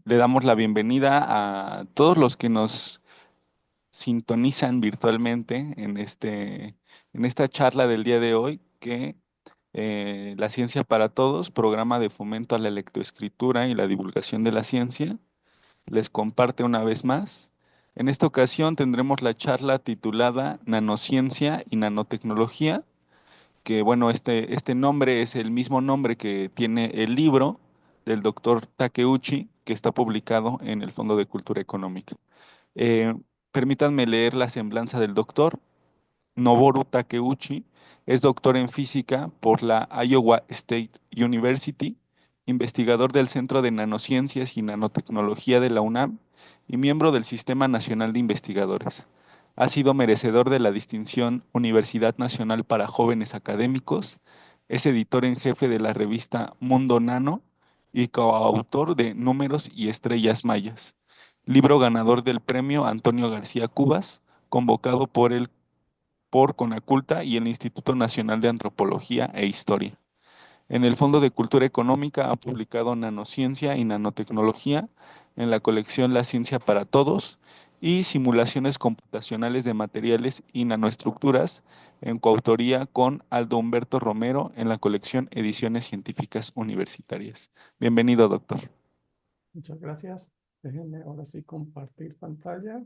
Le damos la bienvenida a todos los que nos sintonizan virtualmente en esta charla del día de hoy, que La Ciencia para Todos, programa de fomento a la lectoescritura y la divulgación de la ciencia, les comparte una vez más. En esta ocasión tendremos la charla titulada Nanociencia y Nanotecnología, que bueno, este nombre es el mismo nombre que tiene el libro del doctor Takeuchi, que está publicado en el Fondo de Cultura Económica. Eh, Permítanme leer la semblanza del doctor. Noboru Takeuchi es doctor en física por la Iowa State University, investigador del Centro de Nanociencias y Nanotecnología de la UNAM y miembro del Sistema Nacional de Investigadores. Ha sido merecedor de la distinción Universidad Nacional para Jóvenes Académicos, es editor en jefe de la revista Mundo Nano y coautor de Números y Estrellas Mayas, libro ganador del premio Antonio García Cubas, convocado por Conaculta y el Instituto Nacional de Antropología e Historia. En el Fondo de Cultura Económica ha publicado Nanociencia y Nanotecnología en la colección La Ciencia para Todos y Simulaciones Computacionales de Materiales y Nanoestructuras en coautoría con Aldo Humberto Romero en la colección Ediciones Científicas Universitarias. Bienvenido, doctor. Muchas gracias. Déjenme ahora sí compartir pantalla.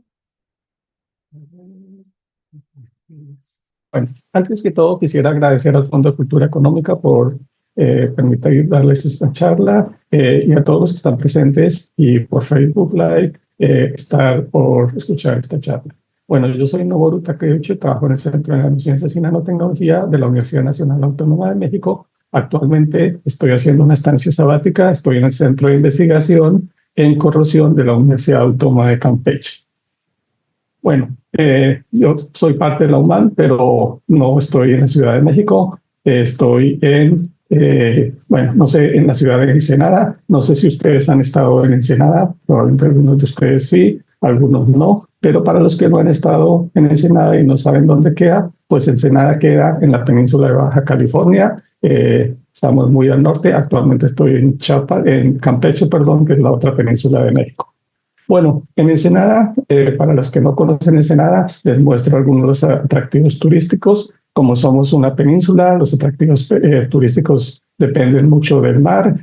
Bueno, antes que todo quisiera agradecer al Fondo de Cultura Económica por permitir darles esta charla y a todos los que están presentes y por Facebook Live estar por escuchar esta charla. Bueno, yo soy Noboru Takeuchi, trabajo en el Centro de Nanociencias y Nanotecnología de la Universidad Nacional Autónoma de México. Actualmente estoy haciendo una estancia sabática, estoy en el Centro de Investigación en Corrosión de la Universidad Autónoma de Campeche. Bueno, yo soy parte de la UNAM, pero no estoy en la Ciudad de México. Estoy bueno, no sé, en la ciudad de Ensenada. No sé si ustedes han estado en Ensenada, probablemente algunos de ustedes sí, algunos no. Pero para los que no han estado en Ensenada y no saben dónde queda, pues Ensenada queda en la península de Baja California. Estamos muy al norte. Actualmente estoy en Campeche, perdón, que es la otra península de México. Bueno, en Ensenada, para los que no conocen Ensenada, les muestro algunos de los atractivos turísticos. Como somos una península, los atractivos turísticos dependen mucho del mar.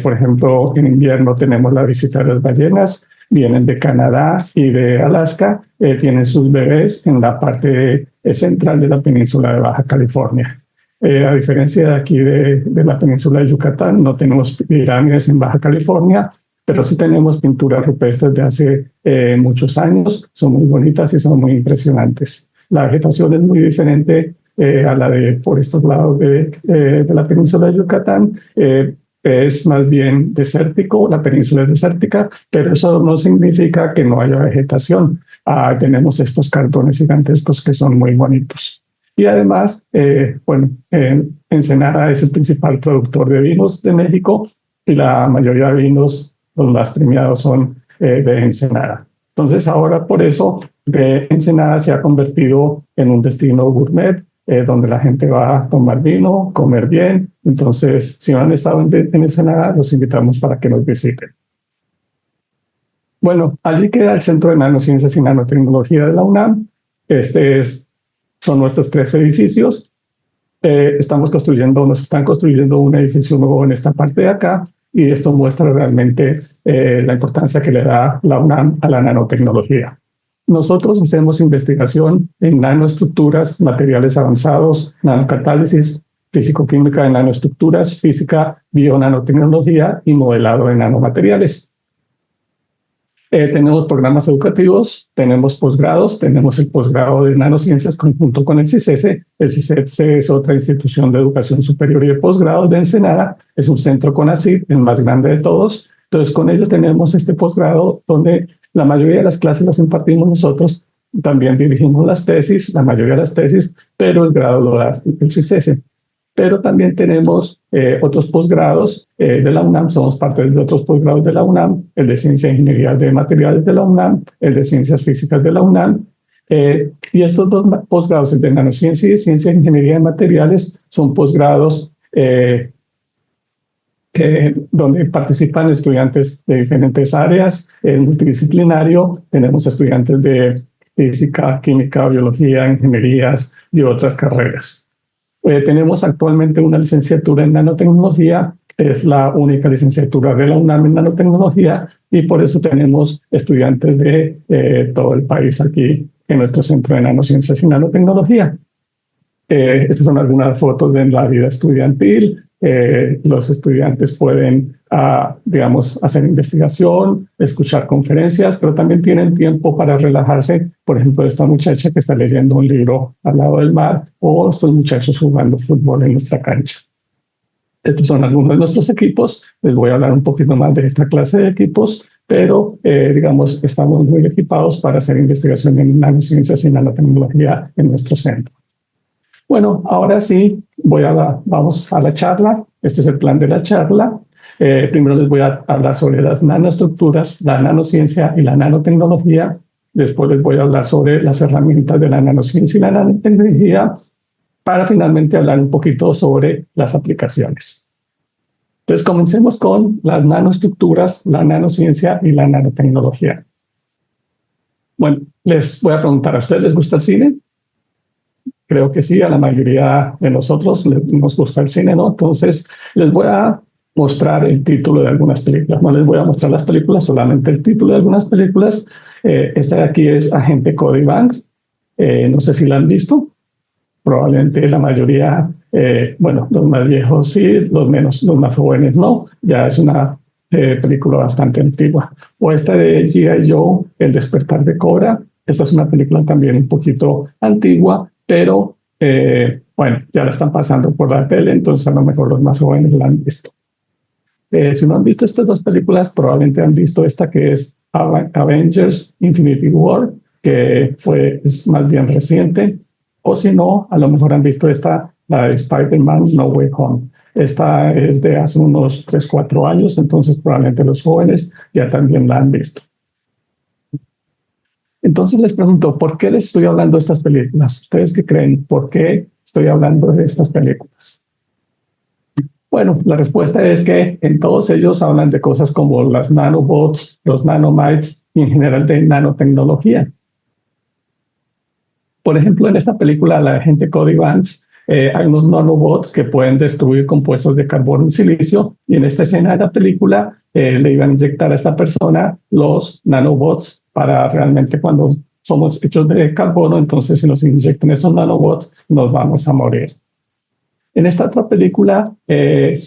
Por ejemplo, en invierno tenemos la visita de las ballenas, vienen de Canadá y de Alaska, tienen sus bebés en la parte central de la península de Baja California. A diferencia de aquí de la península de Yucatán, no tenemos pirámides en Baja California, pero sí tenemos pinturas rupestres de hace muchos años, son muy bonitas y son muy impresionantes. La vegetación es muy diferente a la de por estos lados de la península de Yucatán. Es más bien desértico, la península es desértica, pero eso no significa que no haya vegetación. Tenemos estos cartones gigantescos que son muy bonitos. Y además, bueno, Ensenada es el principal productor de vinos de México y la mayoría de vinos, los más premiados, son de Ensenada. Entonces ahora por eso Ensenada se ha convertido en un destino gourmet, donde la gente va a tomar vino, comer bien. Entonces, si no han estado en Ensenada, los invitamos para que nos visiten. Bueno, allí queda el Centro de Nanociencias y Nanotecnología de la UNAM. Son nuestros 3 edificios. Nos están construyendo un edificio nuevo en esta parte de acá, y esto muestra realmente la importancia que le da la UNAM a la nanotecnología. Nosotros hacemos investigación en nanoestructuras, materiales avanzados, nanocatálisis, físico-química de nanoestructuras, física, bionanotecnología y modelado de nanomateriales. Tenemos programas educativos, tenemos posgrados, tenemos el posgrado de nanociencias conjunto con el CICESE. El CICESE es otra institución de educación superior y de posgrado de Ensenada, es un centro CONACYT, el más grande de todos. Entonces, con ellos tenemos este posgrado donde la mayoría de las clases las impartimos nosotros, también dirigimos las tesis, la mayoría de las tesis, pero el grado lo da el CICESE. Pero también tenemos otros posgrados de la UNAM, somos parte de otros posgrados de la UNAM, el de Ciencia e Ingeniería de Materiales de la UNAM, el de Ciencias Físicas de la UNAM, y estos 2 posgrados, el de Nanociencia y de Ciencia e Ingeniería de Materiales, son posgrados donde participan estudiantes de diferentes áreas. Es multidisciplinario, tenemos estudiantes de física, química, biología, ingenierías y otras carreras. Tenemos actualmente una licenciatura en nanotecnología, es la única licenciatura de la UNAM en nanotecnología y por eso tenemos estudiantes de todo el país aquí en nuestro centro de nanociencias y nanotecnología. Estas son algunas fotos de la vida estudiantil. Los estudiantes pueden, digamos, hacer investigación, escuchar conferencias, pero también tienen tiempo para relajarse. Por ejemplo, esta muchacha que está leyendo un libro al lado del mar o estos muchachos jugando fútbol en nuestra cancha. Estos son algunos de nuestros equipos. Les voy a hablar un poquito más de esta clase de equipos, pero digamos, estamos muy equipados para hacer investigación en nanociencias y nanotecnología en nuestro centro. Bueno, ahora sí, vamos a la charla. Este es el plan de la charla. Primero les voy a hablar sobre las nanoestructuras, la nanociencia y la nanotecnología. Después les voy a hablar sobre las herramientas de la nanociencia y la nanotecnología para finalmente hablar un poquito sobre las aplicaciones. Entonces, comencemos con las nanoestructuras, la nanociencia y la nanotecnología. Bueno, les voy a preguntar, ¿a ustedes les gusta el cine? Creo que sí, a la mayoría de nosotros nos gusta el cine, ¿no? Entonces, les voy a mostrar el título de algunas películas. No les voy a mostrar las películas, solamente el título de algunas películas. Esta de aquí es Agente Cody Banks. No sé si la han visto. Probablemente la mayoría, bueno, los más viejos sí, los más jóvenes no. Ya es una película bastante antigua. O esta de G.I. Joe, El despertar de Cobra. Esta es una película también un poquito antigua, pero bueno, ya la están pasando por la tele, entonces a lo mejor los más jóvenes la han visto. Si no han visto estas dos películas, probablemente han visto esta que es Avengers Infinity War, que es más bien reciente, o si no, a lo mejor han visto esta, la de Spider-Man No Way Home. Esta es de hace unos 3, 4 años, entonces probablemente los jóvenes ya también la han visto. Entonces les pregunto, ¿por qué les estoy hablando de estas películas? ¿Ustedes qué creen? ¿Por qué estoy hablando de estas películas? Bueno, la respuesta es que en todos ellos hablan de cosas como las nanobots, los nanomites y en general de nanotecnología. Por ejemplo, en esta película, la agente Cody Banks, hay unos nanobots que pueden destruir compuestos de carbono y silicio, y en esta escena de la película le iban a inyectar a esta persona los nanobots para realmente cuando somos hechos de carbono, entonces si nos inyectan esos nanobots, nos vamos a morir. En esta otra película hay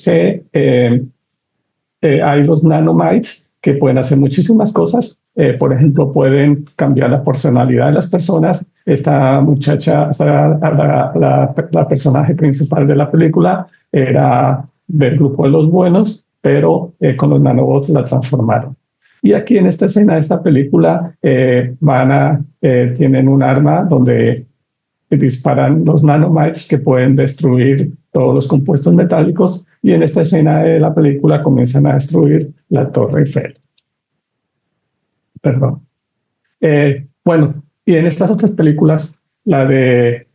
los nanomites que pueden hacer muchísimas cosas. Por ejemplo, pueden cambiar la personalidad de las personas. Esta muchacha, la personaje principal de la película, era del grupo de los buenos, pero con los nanobots la transformaron. Y aquí en esta escena de esta película tienen un arma donde disparan los nanomites que pueden destruir todos los compuestos metálicos y en esta escena de la película comienzan a destruir la Torre Eiffel. Perdón. Bueno, y en estas otras películas, la de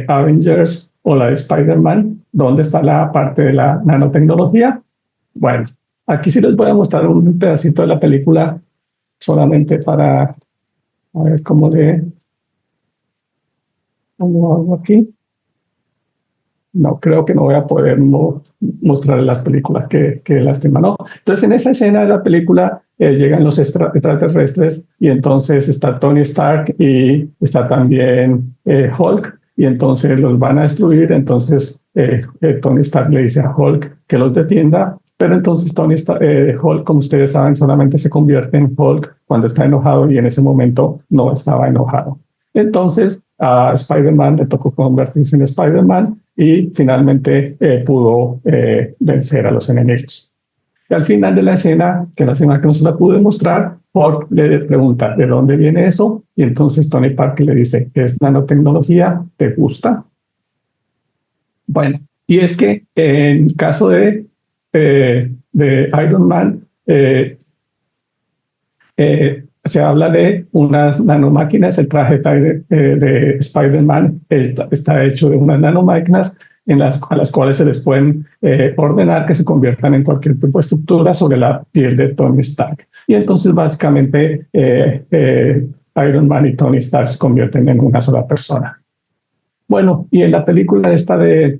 Avengers o la de Spider-Man, ¿dónde está la parte de la nanotecnología? Bueno, aquí sí les voy a mostrar un pedacito de la película solamente para a ver cómo hago aquí. No, creo que no voy a poder mostrar las películas, que lástima, ¿no? Entonces, en esa escena de la película llegan los extraterrestres y entonces está Tony Stark y está también Hulk y entonces los van a destruir. Entonces, Tony Stark le dice a Hulk que los defienda, pero entonces Hulk, como ustedes saben, solamente se convierte en Hulk cuando está enojado y en ese momento no estaba enojado. Entonces, a Spider-Man le tocó convertirse en Spider-Man y finalmente pudo vencer a los enemigos. Y al final de la escena, que no se la pude mostrar, Hulk le pregunta ¿de dónde viene eso? Y entonces Tony Parker le dice ¿es nanotecnología? ¿Te gusta? Bueno, y es que en el caso de Iron Man, se habla de unas nanomáquinas. El traje de Spider-Man está hecho de unas nanomáquinas a las cuales se les pueden ordenar que se conviertan en cualquier tipo de estructura sobre la piel de Tony Stark. Y entonces básicamente Iron Man y Tony Stark se convierten en una sola persona. Bueno, y en la película esta de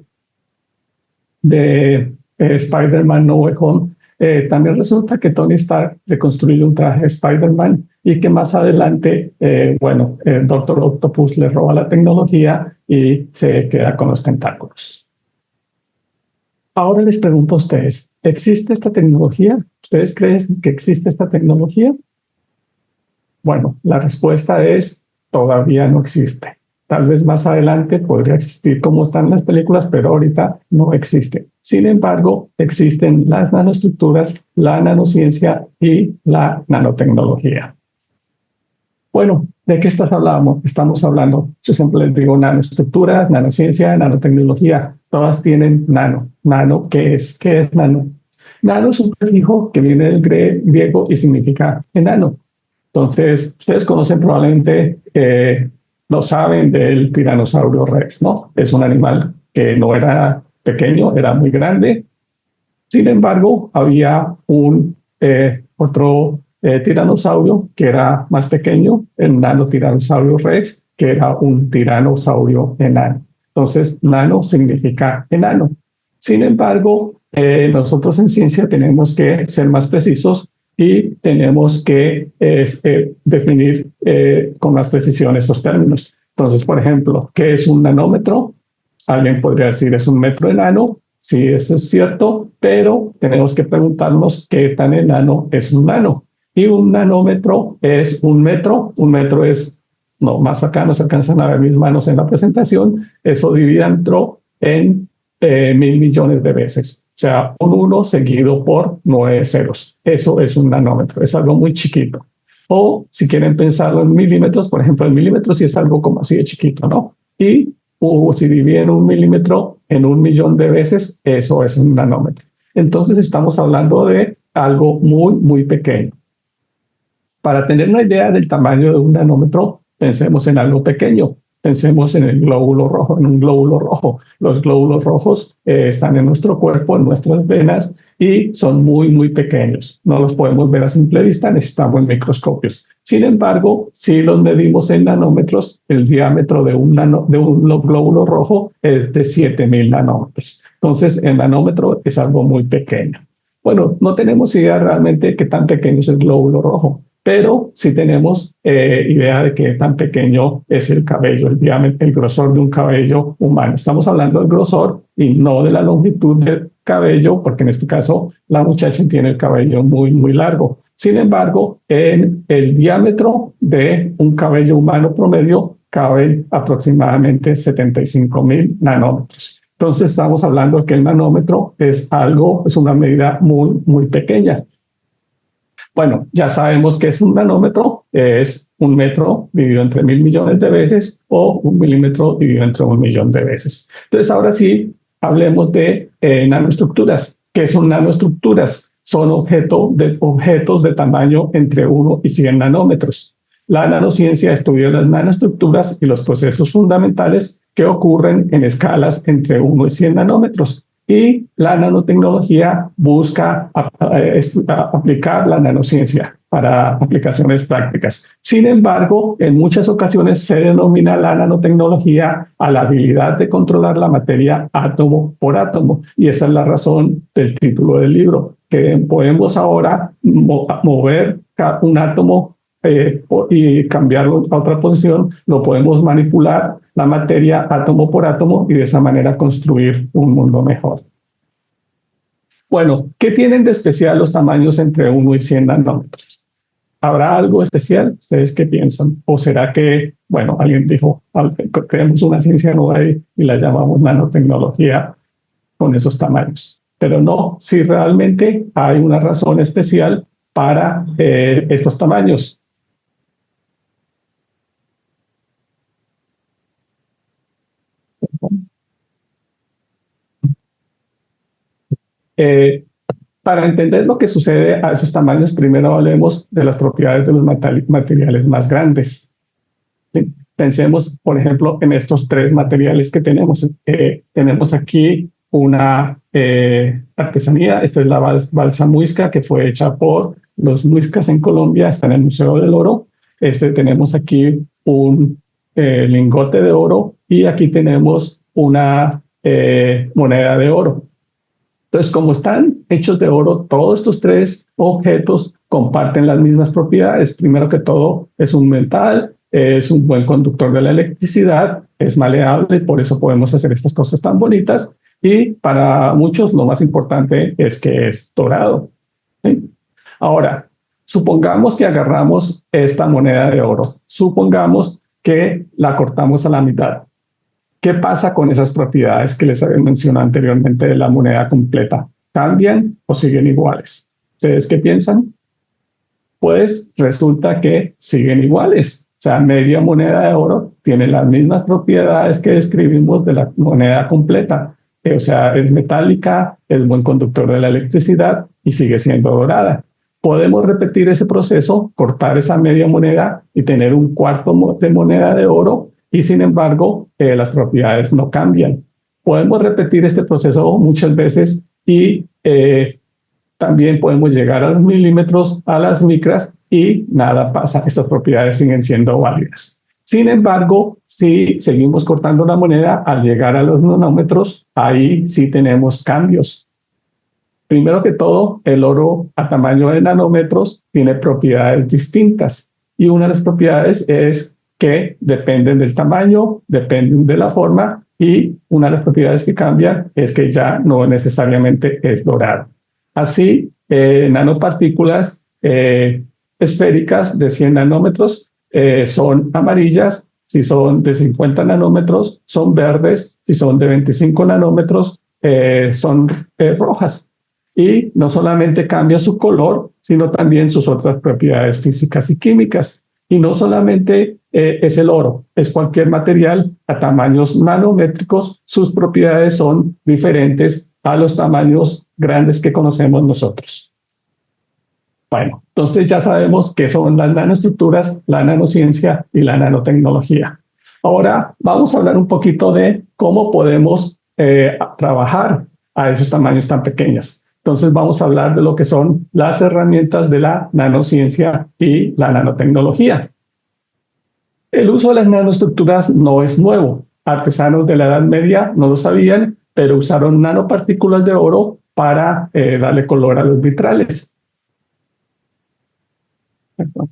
Spider-Man No Way Home, también resulta que Tony Stark le construye un traje a Spider-Man y que más adelante, el Doctor Octopus le roba la tecnología y se queda con los tentáculos. Ahora les pregunto a ustedes, ¿existe esta tecnología? ¿Ustedes creen que existe esta tecnología? Bueno, la respuesta es todavía no existe. Tal vez más adelante podría existir como están las películas, pero ahorita no existe. Sin embargo, existen las nanoestructuras, la nanociencia y la nanotecnología. Bueno, ¿de qué estamos hablando? Yo siempre les digo nanoestructuras, nanociencia, nanotecnología. Todas tienen nano. ¿Nano qué es? ¿Qué es nano? Nano es un prefijo que viene del griego y significa enano. Entonces, ustedes conocen probablemente, no saben del tiranosaurio Rex, ¿no? Es un animal que no era pequeño, era muy grande. Sin embargo, había un otro tiranosaurio que era más pequeño, el nanotiranosaurio Rex, que era un tiranosaurio enano. Entonces, nano significa enano. Sin embargo, nosotros en ciencia tenemos que ser más precisos y tenemos que definir con más precisión estos términos. Entonces, por ejemplo, ¿qué es un nanómetro? Alguien podría decir es un metro enano. Sí, eso es cierto, pero tenemos que preguntarnos qué tan enano es un nano. Y un nanómetro es un metro. Un metro es, no, más acá no se alcanzan a ver mis manos en la presentación. Eso divídalo en 1.000 millones de veces. O sea, un 1 seguido por 9 ceros. Eso es un nanómetro, es algo muy chiquito. O si quieren pensarlo en milímetros, por ejemplo, el milímetro sí es algo como así de chiquito, ¿no? Y si dividen un milímetro en 1.000.000 de veces, eso es un nanómetro. Entonces estamos hablando de algo muy, muy pequeño. Para tener una idea del tamaño de un nanómetro, pensemos en algo pequeño. Pensemos en el glóbulo rojo, en un glóbulo rojo. Los glóbulos rojos están en nuestro cuerpo, en nuestras venas, y son muy, muy pequeños. No los podemos ver a simple vista, necesitamos microscopios. Sin embargo, si los medimos en nanómetros, el diámetro de un glóbulo rojo es de 7.000 nanómetros. Entonces, el nanómetro es algo muy pequeño. Bueno, no tenemos idea realmente de qué tan pequeño es el glóbulo rojo, pero sí tenemos idea de qué tan pequeño es el cabello, el diámetro, el grosor de un cabello humano. Estamos hablando del grosor y no de la longitud del cabello, porque en este caso la muchacha tiene el cabello muy, muy largo. Sin embargo, en el diámetro de un cabello humano promedio cabe aproximadamente 75.000 nanómetros. Entonces estamos hablando de que el nanómetro es una medida muy, muy pequeña. Bueno, ya sabemos que es un nanómetro, es un metro dividido entre 1.000 millones de veces o un milímetro dividido entre 1.000.000 de veces. Entonces, ahora sí, hablemos de nanoestructuras. ¿Qué son nanoestructuras? Son objetos de tamaño entre 1 y 100 nanómetros. La nanociencia estudia las nanoestructuras y los procesos fundamentales que ocurren en escalas entre 1 y 100 nanómetros. Y la nanotecnología busca aplicar la nanociencia para aplicaciones prácticas. Sin embargo, en muchas ocasiones se denomina la nanotecnología a la habilidad de controlar la materia átomo por átomo. Y esa es la razón del título del libro, que podemos ahora mover un átomo y cambiarlo a otra posición, lo podemos manipular la materia átomo por átomo y de esa manera construir un mundo mejor. Bueno, ¿qué tienen de especial los tamaños entre 1 y 100 nanómetros? ¿Habrá algo especial? ¿Ustedes qué piensan? ¿O será que, bueno, alguien dijo, creemos una ciencia nueva y la llamamos nanotecnología con esos tamaños? Pero no, si realmente hay una razón especial para estos tamaños. Para entender lo que sucede a esos tamaños, primero hablemos de las propiedades de los materiales más grandes. ¿Sí? Pensemos, por ejemplo, en estos tres materiales que tenemos. Tenemos aquí una artesanía. Esta es la balsa muisca, que fue hecha por los muiscas en Colombia, está en el Museo del Oro. Tenemos aquí un lingote de oro y aquí tenemos una moneda de oro. Entonces, como están hechos de oro, todos estos tres objetos comparten las mismas propiedades. Primero que todo, es un metal, es un buen conductor de la electricidad, es maleable, por eso podemos hacer estas cosas tan bonitas. Y para muchos lo más importante es que es dorado, ¿sí? Ahora, supongamos que agarramos esta moneda de oro, supongamos que la cortamos a la mitad. ¿Qué pasa con esas propiedades que les había mencionado anteriormente de la moneda completa? ¿Cambian o siguen iguales? ¿Ustedes qué piensan? Pues resulta que siguen iguales. O sea, media moneda de oro tiene las mismas propiedades que describimos de la moneda completa. O sea, es metálica, es buen conductor de la electricidad y sigue siendo dorada. Podemos repetir ese proceso, cortar esa media moneda y tener un cuarto de moneda de oro, y sin embargo, las propiedades no cambian. Podemos repetir este proceso muchas veces y también podemos llegar a los milímetros, a las micras, y nada pasa. Estas propiedades siguen siendo válidas. Sin embargo, si seguimos cortando la moneda, al llegar a los nanómetros, ahí sí tenemos cambios. Primero que todo, el oro a tamaño de nanómetros tiene propiedades distintas. Y una de las propiedades es que dependen del tamaño, dependen de la forma, y una de las propiedades que cambian es que ya no necesariamente es dorado. Así, nanopartículas esféricas de 100 nanómetros son amarillas, si son de 50 nanómetros son verdes, si son de 25 nanómetros son rojas. Y no solamente cambia su color, sino también sus otras propiedades físicas y químicas. Y no solamente es el oro, es cualquier material a tamaños nanométricos, sus propiedades son diferentes a los tamaños grandes que conocemos nosotros. Bueno, entonces ya sabemos qué son las nanoestructuras, la nanociencia y la nanotecnología. Ahora vamos a hablar un poquito de cómo podemos trabajar a esos tamaños tan pequeños. Entonces vamos a hablar de lo que son las herramientas de la nanociencia y la nanotecnología. El uso de las nanoestructuras no es nuevo. Artesanos de la Edad Media no lo sabían, pero usaron nanopartículas de oro para darle color a los vitrales. Perdón.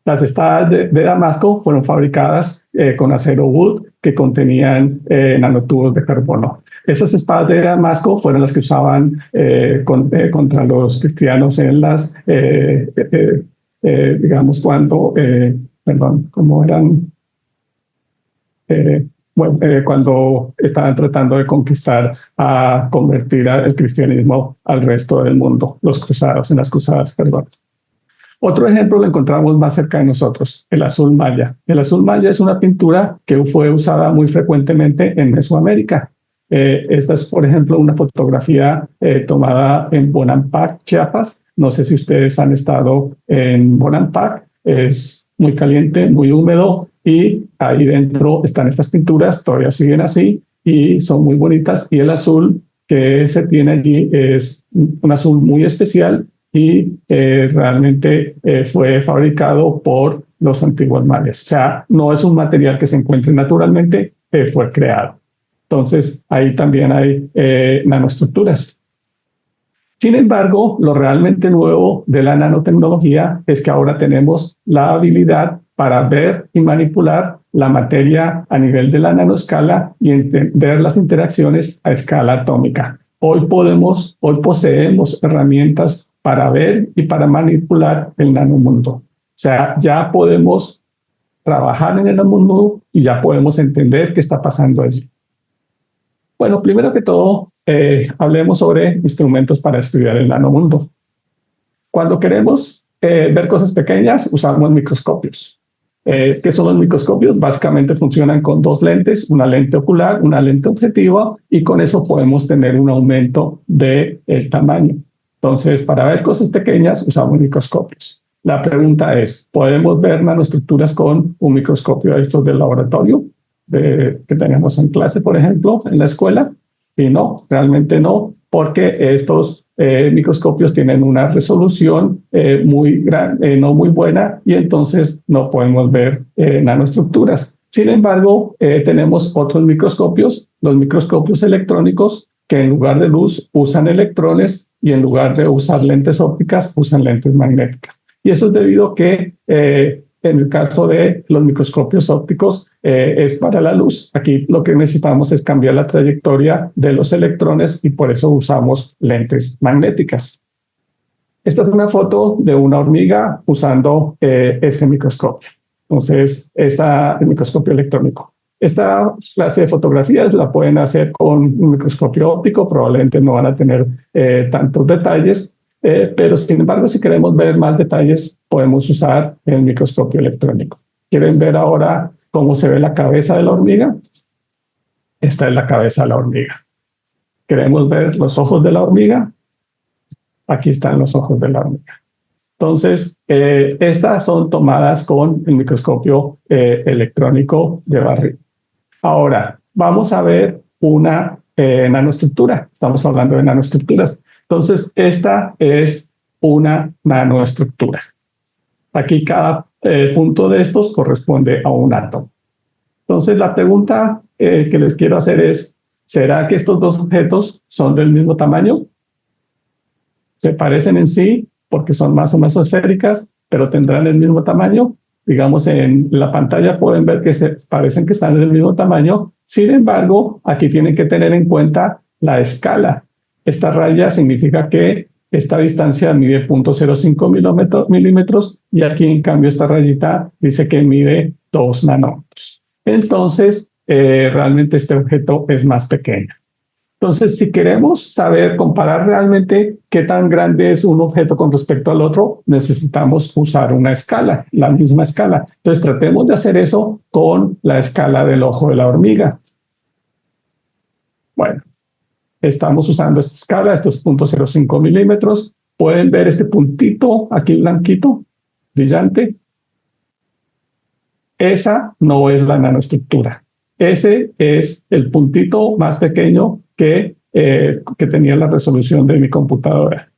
Las espadas de Damasco fueron fabricadas con acero wood que contenían nanotubos de carbono. Esas espadas de Damasco fueron las que usaban contra los cristianos en las, digamos, cuando estaban tratando de conquistar, a convertir el cristianismo al resto del mundo, los cruzados, en las cruzadas, perdón. Otro ejemplo lo encontramos más cerca de nosotros, el azul maya. El azul maya es una pintura que fue usada muy frecuentemente en Mesoamérica. Esta es, por ejemplo, una fotografía tomada en Bonampak, Chiapas. No sé si ustedes han estado en Bonampak. Es muy caliente, muy húmedo, y ahí dentro están estas pinturas, todavía siguen así y son muy bonitas. Y el azul que se tiene allí es un azul muy especial, y realmente fue fabricado por los antiguos mayas. O sea, no es un material que se encuentre naturalmente, fue creado. Entonces, ahí también hay nanoestructuras. Sin embargo, lo realmente nuevo de la nanotecnología es que ahora tenemos la habilidad para ver y manipular la materia a nivel de la nanoescala y entender las interacciones a escala atómica. Hoy poseemos herramientas para ver y para manipular el nanomundo. O sea, ya podemos trabajar en el nanomundo y ya podemos entender qué está pasando allí. Bueno, primero que todo, hablemos sobre instrumentos para estudiar el nanomundo. Cuando queremos ver cosas pequeñas, usamos microscopios. ¿Qué son los microscopios? Básicamente funcionan con dos lentes, una lente ocular, una lente objetiva, y con eso podemos tener un aumento del tamaño. Entonces, para ver cosas pequeñas usamos microscopios. La pregunta es, ¿podemos ver nanoestructuras con un microscopio de estos del laboratorio que tenemos en clase, por ejemplo, en la escuela? Y no, realmente no, porque estos microscopios tienen una resolución muy grande, no muy buena, y entonces no podemos ver nanoestructuras. Sin embargo, tenemos otros microscopios, los microscopios electrónicos, que en lugar de luz usan electrones y en lugar de usar lentes ópticas usan lentes magnéticas. Y eso es debido a que en el caso de los microscopios ópticos es para la luz. Aquí lo que necesitamos es cambiar la trayectoria de los electrones y por eso usamos lentes magnéticas. Esta es una foto de una hormiga usando ese microscopio. Entonces, el microscopio electrónico. Esta clase de fotografías la pueden hacer con un microscopio óptico, probablemente no van a tener tantos detalles, pero sin embargo, si queremos ver más detalles, podemos usar el microscopio electrónico. ¿Quieren ver ahora cómo se ve la cabeza de la hormiga? Esta es la cabeza de la hormiga. ¿Queremos ver los ojos de la hormiga? Aquí están los ojos de la hormiga. Entonces, estas son tomadas con el microscopio electrónico de barrido. Ahora, vamos a ver una nanoestructura. Estamos hablando de nanoestructuras. Entonces, esta es una nanoestructura. Aquí cada punto de estos corresponde a un átomo. Entonces, la pregunta que les quiero hacer es, ¿será que estos dos objetos son del mismo tamaño? ¿Se parecen en sí porque son más o menos esféricas, pero tendrán el mismo tamaño? Digamos, en la pantalla pueden ver que parecen que están del mismo tamaño. Sin embargo, aquí tienen que tener en cuenta la escala. Esta raya significa que esta distancia mide 0.05 milímetros y aquí, en cambio, esta rayita dice que mide 2 nanómetros. Entonces, realmente este objeto es más pequeño. Entonces, si queremos saber, comparar realmente qué tan grande es un objeto con respecto al otro, necesitamos usar una escala, la misma escala. Entonces, tratemos de hacer eso con la escala del ojo de la hormiga. Bueno, estamos usando esta escala, estos 0.05 milímetros. Pueden ver este puntito aquí blanquito, brillante. Esa no es la nanoestructura. Ese es el puntito más pequeño que tenía la resolución de mi computadora.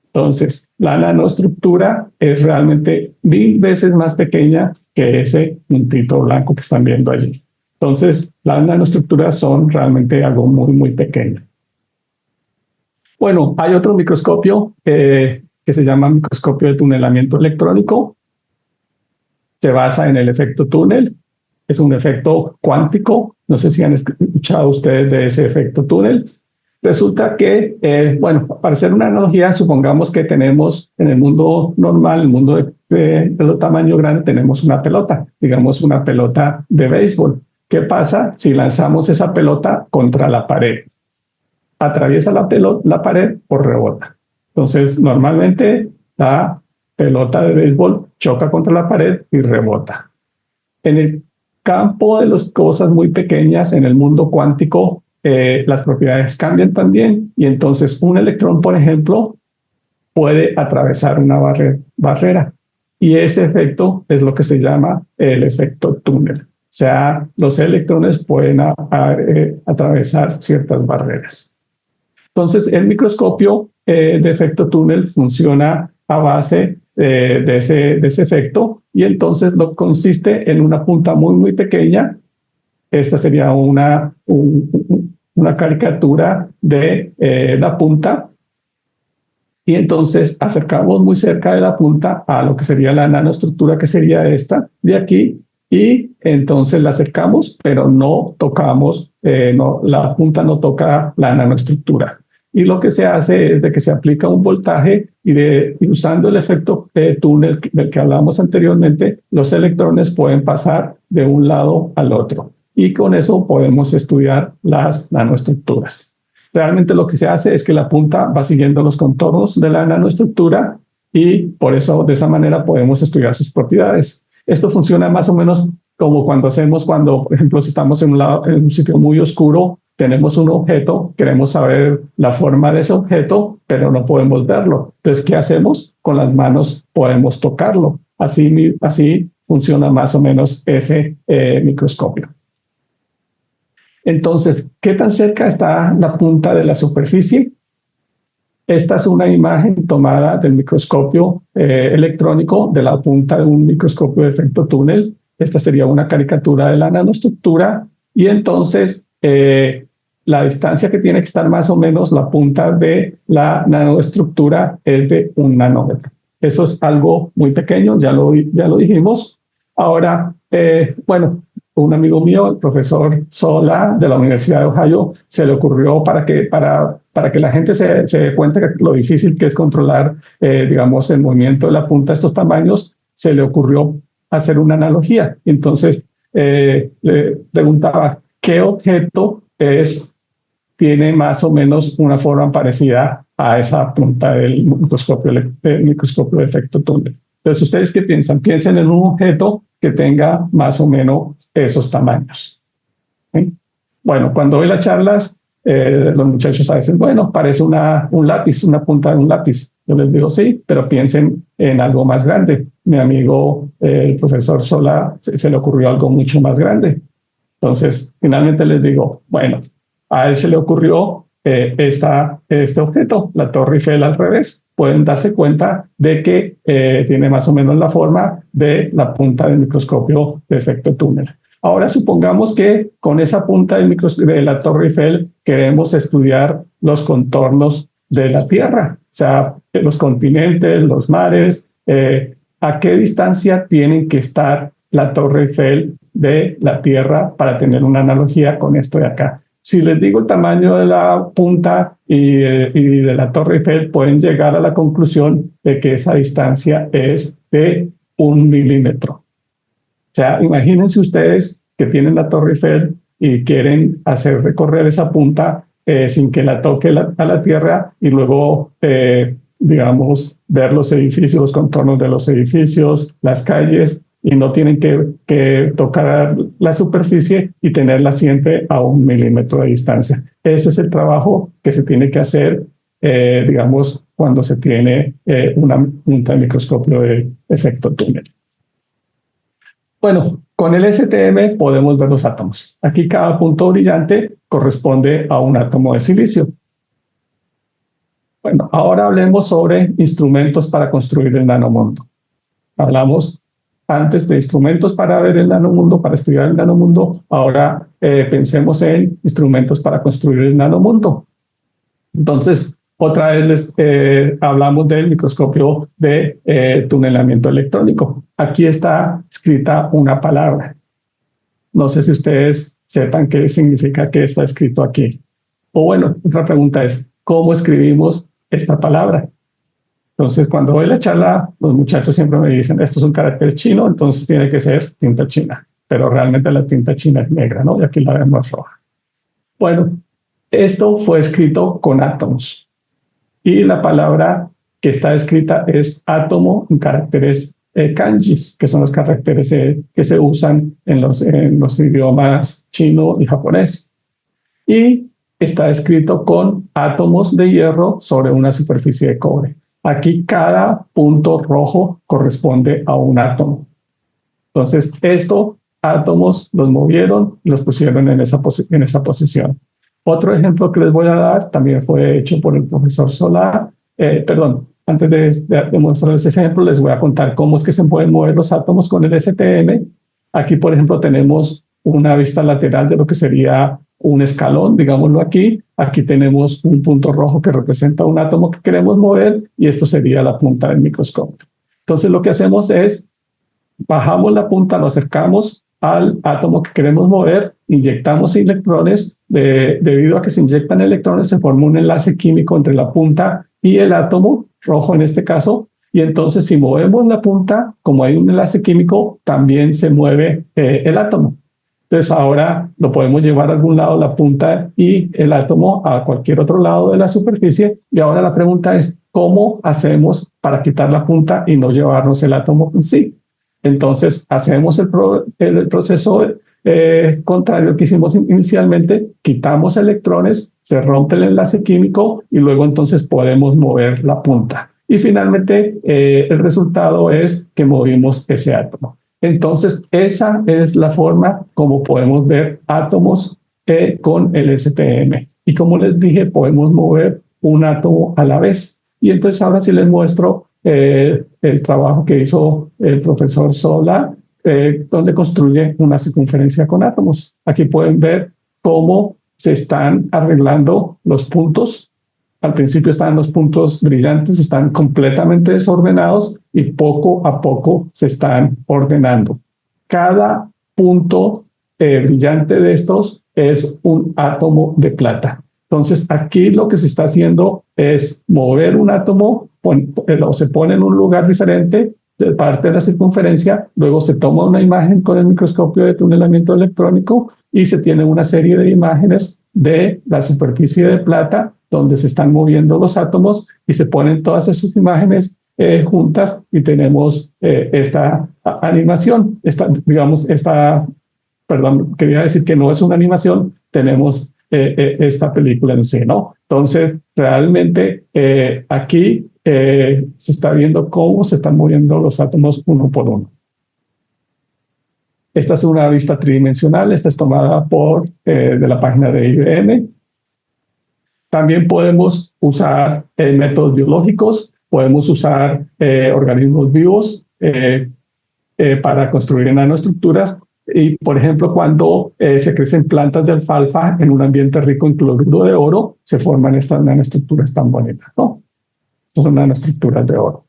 Entonces, la nanoestructura es realmente 1000 veces más pequeña que ese puntito blanco que están viendo allí. Entonces, las nanoestructuras son realmente algo muy, muy pequeño. Bueno, hay otro microscopio que se llama microscopio de tunelamiento electrónico. Se basa en el efecto túnel. Es un efecto cuántico. No sé si han escuchado ustedes de ese efecto túnel. Resulta que, bueno, para hacer una analogía, supongamos que tenemos en el mundo normal, el mundo de tamaño grande, tenemos una pelota, digamos una pelota de béisbol. ¿Qué pasa si lanzamos esa pelota contra la pared? Atraviesa la pared o rebota. Entonces, normalmente la pelota de béisbol choca contra la pared y rebota. En el campo de las cosas muy pequeñas, en el mundo cuántico, las propiedades cambian también y entonces un electrón, por ejemplo, puede atravesar una barrera y ese efecto es lo que se llama el efecto túnel. O sea, los electrones pueden atravesar ciertas barreras. Entonces, el microscopio de efecto túnel funciona a base de ese efecto y entonces lo consiste en una punta muy, muy pequeña. Esta sería una caricatura de la punta y entonces acercamos muy cerca de la punta a lo que sería la nanoestructura, que sería esta de aquí, y entonces la acercamos, pero no tocamos, la punta no toca la nanoestructura. Y lo que se hace es de que se aplica un voltaje y usando el efecto túnel del que hablamos anteriormente, los electrones pueden pasar de un lado al otro. Y con eso podemos estudiar las nanoestructuras. Realmente lo que se hace es que la punta va siguiendo los contornos de la nanoestructura y por eso de esa manera podemos estudiar sus propiedades. Esto funciona más o menos como cuando por ejemplo, si estamos en un sitio muy oscuro, tenemos un objeto, queremos saber la forma de ese objeto, pero no podemos verlo. Entonces, ¿qué hacemos? Con las manos podemos tocarlo. Así funciona más o menos ese microscopio. Entonces, ¿qué tan cerca está la punta de la superficie? Esta es una imagen tomada del microscopio electrónico de la punta de un microscopio de efecto túnel. Esta sería una caricatura de la nanoestructura y entonces la distancia que tiene que estar más o menos la punta de la nanoestructura es de 1 nanómetro. Eso es algo muy pequeño, ya lo dijimos. Ahora, bueno, un amigo mío, el profesor Sola de la Universidad de Ohio, se le ocurrió para que la gente se dé cuenta de lo difícil que es controlar, digamos, el movimiento de la punta de estos tamaños, se le ocurrió hacer una analogía. Entonces, le preguntaba, ¿qué objeto tiene más o menos una forma parecida a esa punta del microscopio de efecto túnel? Entonces, ¿ustedes qué piensan? Piensen en un objeto que tenga más o menos esos tamaños. ¿Sí? Bueno, cuando doy las charlas, los muchachos dicen, bueno, parece un lápiz, una punta de un lápiz. Yo les digo, sí, pero piensen en algo más grande. Mi amigo, el profesor Sola, se le ocurrió algo mucho más grande. Entonces, finalmente les digo, bueno, a él se le ocurrió este objeto, la Torre Eiffel al revés. Pueden darse cuenta de que tiene más o menos la forma de la punta del microscopio de efecto túnel. Ahora supongamos que con esa punta de la Torre Eiffel queremos estudiar los contornos de la Tierra, o sea, los continentes, los mares, a qué distancia tienen que estar la Torre Eiffel de la Tierra para tener una analogía con esto de acá. Si les digo el tamaño de la punta y de la Torre Eiffel, pueden llegar a la conclusión de que esa distancia es de 1 milímetro. O sea, imagínense ustedes que tienen la Torre Eiffel y quieren hacer recorrer esa punta sin que la toque a la tierra y luego, digamos, ver los edificios, los contornos de los edificios, las calles, y no tienen que tocar la superficie y tenerla siempre a 1 milímetro de distancia. Ese es el trabajo que se tiene que hacer, digamos, cuando se tiene una punta de microscopio de efecto túnel. Bueno, con el STM podemos ver los átomos. Aquí cada punto brillante corresponde a un átomo de silicio. Bueno, ahora hablemos sobre instrumentos para construir el nanomundo. Hablamos antes de instrumentos para ver el nanomundo, para estudiar el nanomundo. Ahora pensemos en instrumentos para construir el nanomundo. Entonces, otra vez hablamos del microscopio de tunelamiento electrónico. Aquí está escrita una palabra. No sé si ustedes sepan qué significa que está escrito aquí. O bueno, otra pregunta es, ¿cómo escribimos esta palabra? Entonces, cuando doy la charla, los muchachos siempre me dicen, esto es un carácter chino, entonces tiene que ser tinta china. Pero realmente la tinta china es negra, ¿no? Y aquí la vemos roja. Bueno, esto fue escrito con átomos. Y la palabra que está escrita es átomo en caracteres kanjis, que son los caracteres que se usan en los idiomas chino y japonés. Y está escrito con átomos de hierro sobre una superficie de cobre. Aquí cada punto rojo corresponde a un átomo. Entonces, estos átomos los movieron y los pusieron en esa posición. Otro ejemplo que les voy a dar también fue hecho por el profesor Solar. Antes de mostrarles ese ejemplo, les voy a contar cómo es que se pueden mover los átomos con el STM. Aquí, por ejemplo, tenemos una vista lateral de lo que sería un escalón, digámoslo aquí. Aquí tenemos un punto rojo que representa un átomo que queremos mover y esto sería la punta del microscopio. Entonces, lo que hacemos es, bajamos la punta, lo acercamos al átomo que queremos mover, inyectamos electrones, debido a que se inyectan electrones, se forma un enlace químico entre la punta y el átomo, rojo en este caso, y entonces si movemos la punta, como hay un enlace químico, también se mueve el átomo. Entonces ahora lo podemos llevar a algún lado la punta y el átomo a cualquier otro lado de la superficie, y ahora la pregunta es, ¿cómo hacemos para quitar la punta y no llevarnos el átomo en sí? Entonces hacemos el proceso contrario al que hicimos inicialmente, quitamos electrones, se rompe el enlace químico y luego entonces podemos mover la punta. Y finalmente el resultado es que movimos ese átomo. Entonces esa es la forma como podemos ver átomos con el STM. Y como les dije, podemos mover un átomo a la vez. Y entonces ahora sí les muestro el trabajo que hizo el profesor Sola, donde construye una circunferencia con átomos. Aquí pueden ver cómo se están arreglando los puntos. Al principio están los puntos brillantes, están completamente desordenados y poco a poco se están ordenando. Cada punto brillante de estos es un átomo de plata. Entonces, aquí lo que se está haciendo es mover un átomo, o se pone en un lugar diferente de parte de la circunferencia, luego se toma una imagen con el microscopio de tunelamiento electrónico y se tiene una serie de imágenes de la superficie de plata donde se están moviendo los átomos y se ponen todas esas imágenes juntas y tenemos esta animación, perdón, quería decir que no es una animación, tenemos esta película en sí, ¿no? Entonces, realmente aquí se está viendo cómo se están moviendo los átomos uno por uno. Esta es una vista tridimensional, esta es tomada de la página de IBM. También podemos usar métodos biológicos, podemos usar organismos vivos para construir nanoestructuras. Y, por ejemplo, cuando se crecen plantas de alfalfa en un ambiente rico en cloruro de oro, se forman estas nanoestructuras tan bonitas, ¿no? Son nanoestructuras de oro.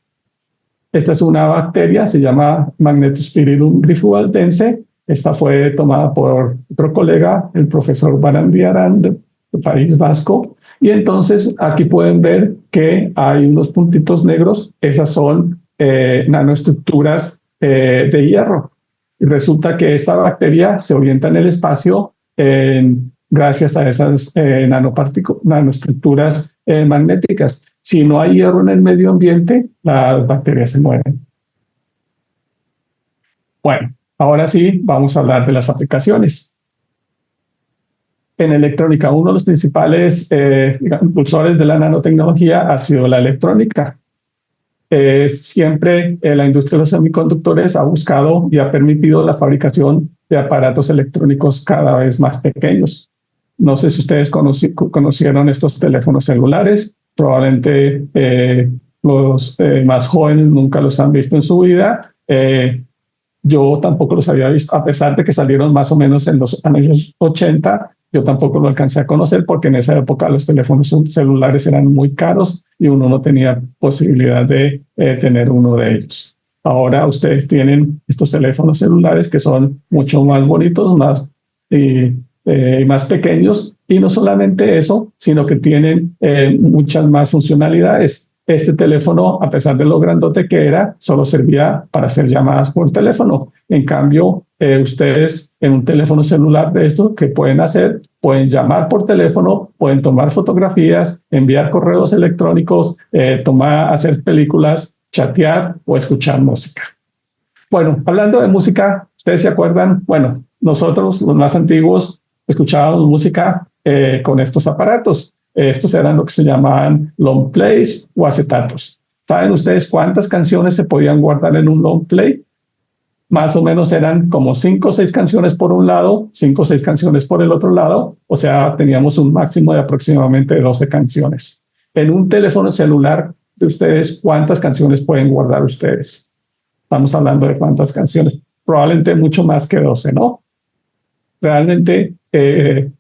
Esta es una bacteria, se llama Magnetospiridium grifovaldense. Esta fue tomada por otro colega, el profesor Barandiarán, del País Vasco. Y entonces aquí pueden ver que hay unos puntitos negros. Esas son nanoestructuras de hierro. Y resulta que esta bacteria se orienta en el espacio gracias a esas nanoestructuras magnéticas. Si no hay hierro en el medio ambiente, las bacterias se mueren. Bueno, ahora sí vamos a hablar de las aplicaciones. En electrónica, uno de los principales impulsores de la nanotecnología ha sido la electrónica. Siempre la industria de los semiconductores ha buscado y ha permitido la fabricación de aparatos electrónicos cada vez más pequeños. No sé si ustedes conocieron estos teléfonos celulares, probablemente los más jóvenes nunca los han visto en su vida. Yo tampoco los había visto, a pesar de que salieron más o menos en los años 80, yo tampoco lo alcancé a conocer porque en esa época los teléfonos celulares eran muy caros y uno no tenía posibilidad de tener uno de ellos. Ahora ustedes tienen estos teléfonos celulares que son mucho más bonitos, más pequeños, y no solamente eso, sino que tienen muchas más funcionalidades. Este teléfono, a pesar de lo grandote que era, solo servía para hacer llamadas por teléfono. En cambio, ustedes en un teléfono celular de esto, ¿qué pueden hacer? Pueden llamar por teléfono, pueden tomar fotografías, enviar correos electrónicos, hacer películas, chatear o escuchar música. Bueno, hablando de música, ¿ustedes se acuerdan? Bueno, nosotros, los más antiguos, escuchábamos música con estos aparatos. Estos eran lo que se llamaban long plays o acetatos. ¿Saben ustedes cuántas canciones se podían guardar en un long play? Más o menos eran como 5 o 6 canciones por un lado, 5 o 6 canciones por el otro lado. O sea, teníamos un máximo de aproximadamente 12 canciones. En un teléfono celular de ustedes, ¿cuántas canciones pueden guardar ustedes? Estamos hablando de cuántas canciones. Probablemente mucho más que 12, ¿no? Realmente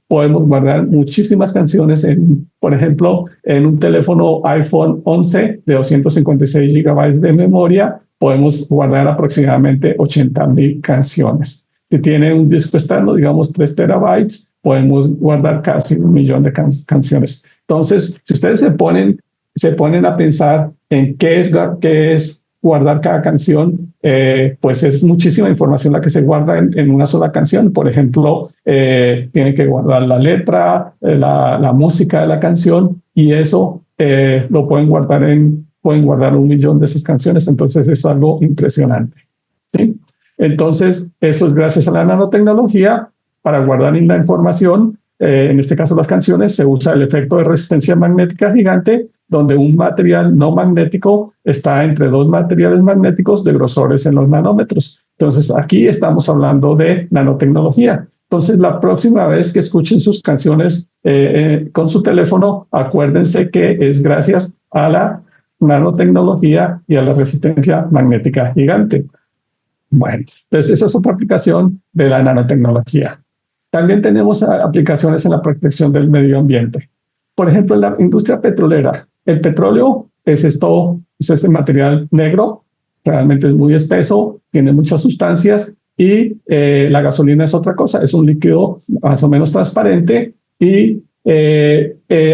podemos guardar muchísimas canciones, por ejemplo, en un teléfono iPhone 11 de 256 GB de memoria, podemos guardar aproximadamente 80,000 canciones. Si tiene un disco externo, digamos 3 terabytes, podemos guardar casi 1,000,000 de canciones. Entonces, si ustedes se ponen a pensar en qué es guardar cada canción, pues es muchísima información la que se guarda en una sola canción. Por ejemplo, tienen que guardar la letra, la música de la canción, y eso lo pueden guardar 1,000,000 de esas canciones. Entonces es algo impresionante, ¿sí? Entonces, eso es gracias a la nanotecnología. Para guardar la información, en este caso las canciones, se usa el efecto de resistencia magnética gigante, donde un material no magnético está entre dos materiales magnéticos de grosores en los nanómetros. Entonces, aquí estamos hablando de nanotecnología. Entonces, la próxima vez que escuchen sus canciones con su teléfono, acuérdense que es gracias a la nanotecnología y a la resistencia magnética gigante. Bueno, entonces esa es otra aplicación de la nanotecnología. También tenemos aplicaciones en la protección del medio ambiente. Por ejemplo, en la industria petrolera, el petróleo es este material negro, realmente es muy espeso, tiene muchas sustancias y la gasolina es otra cosa, es un líquido más o menos transparente y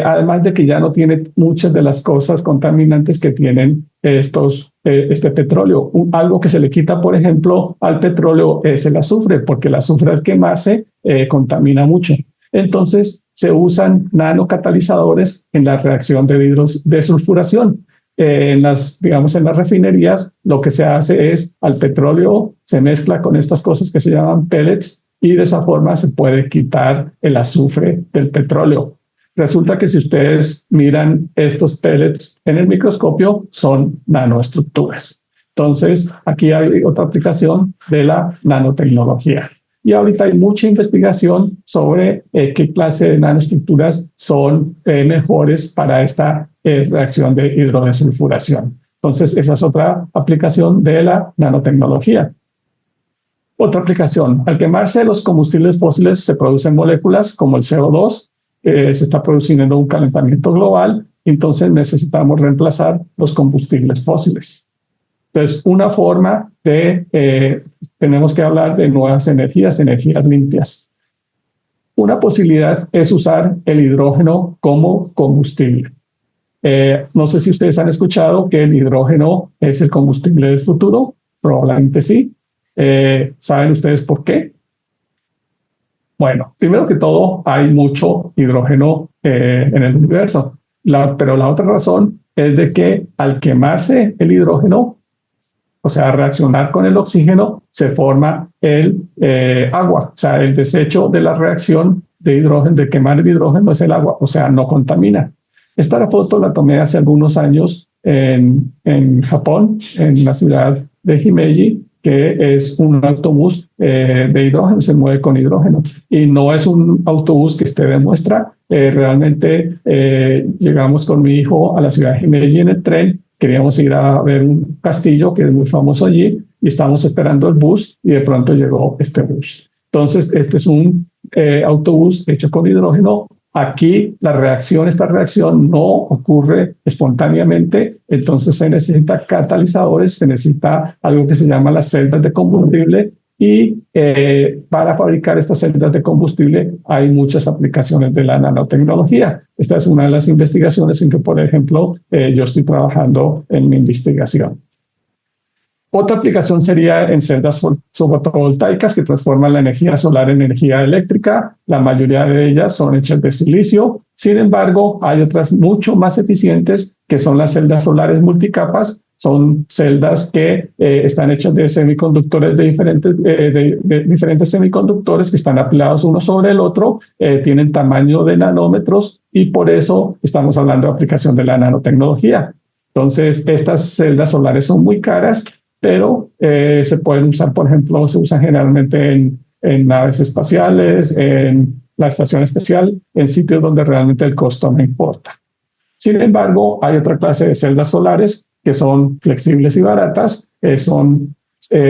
además de que ya no tiene muchas de las cosas contaminantes que tienen este petróleo. Algo que se le quita, por ejemplo, al petróleo es el azufre, porque el azufre al quemarse contamina mucho. Entonces, se usan nanocatalizadores en la reacción de sulfuración. Digamos, en las refinerías, lo que se hace es al petróleo se mezcla con estas cosas que se llaman pellets y de esa forma se puede quitar el azufre del petróleo. Resulta que si ustedes miran estos pellets en el microscopio, son nanoestructuras. Entonces, aquí hay otra aplicación de la nanotecnología. Y ahorita hay mucha investigación sobre qué clase de nanoestructuras son mejores para esta reacción de hidrodesulfuración. Entonces, esa es otra aplicación de la nanotecnología. Otra aplicación, al quemarse los combustibles fósiles se producen moléculas como el CO2, se está produciendo un calentamiento global, entonces necesitamos reemplazar los combustibles fósiles. Entonces, una forma tenemos que hablar de nuevas energías limpias. Una posibilidad es usar el hidrógeno como combustible. No sé si ustedes han escuchado que el hidrógeno es el combustible del futuro, probablemente sí. ¿Saben ustedes por qué? Bueno, primero que todo, hay mucho hidrógeno en el universo. Pero la otra razón es de que al quemarse el hidrógeno, o sea, reaccionar con el oxígeno, se forma el agua. O sea, el desecho de la reacción de hidrógeno, de quemar el hidrógeno, es el agua, o sea, no contamina. Esta foto la tomé hace algunos años en Japón, en la ciudad de Himeji, que es un autobús de hidrógeno, se mueve con hidrógeno. Y no es un autobús que esté de muestra. Realmente llegamos con mi hijo a la ciudad de Himeji en el tren, queríamos ir a ver un castillo que es muy famoso allí, y estábamos esperando el bus, y de pronto llegó este bus. Entonces, este es un autobús hecho con hidrógeno. Aquí esta reacción no ocurre espontáneamente, entonces se necesita catalizadores, se necesita algo que se llama las celdas de combustible y para fabricar estas celdas de combustible hay muchas aplicaciones de la nanotecnología. Esta es una de las investigaciones en que, por ejemplo, yo estoy trabajando en mi investigación. Otra aplicación sería en celdas fotovoltaicas que transforman la energía solar en energía eléctrica. La mayoría de ellas son hechas de silicio. Sin embargo, hay otras mucho más eficientes que son las celdas solares multicapas. Son celdas que están hechas de semiconductores de diferentes semiconductores que están apilados uno sobre el otro, tienen tamaño de nanómetros y por eso estamos hablando de aplicación de la nanotecnología. Entonces, estas celdas solares son muy caras, pero se pueden usar, por ejemplo, se usan generalmente en naves espaciales, en la estación espacial, en sitios donde realmente el costo no importa. Sin embargo, hay otra clase de celdas solares que son flexibles y baratas,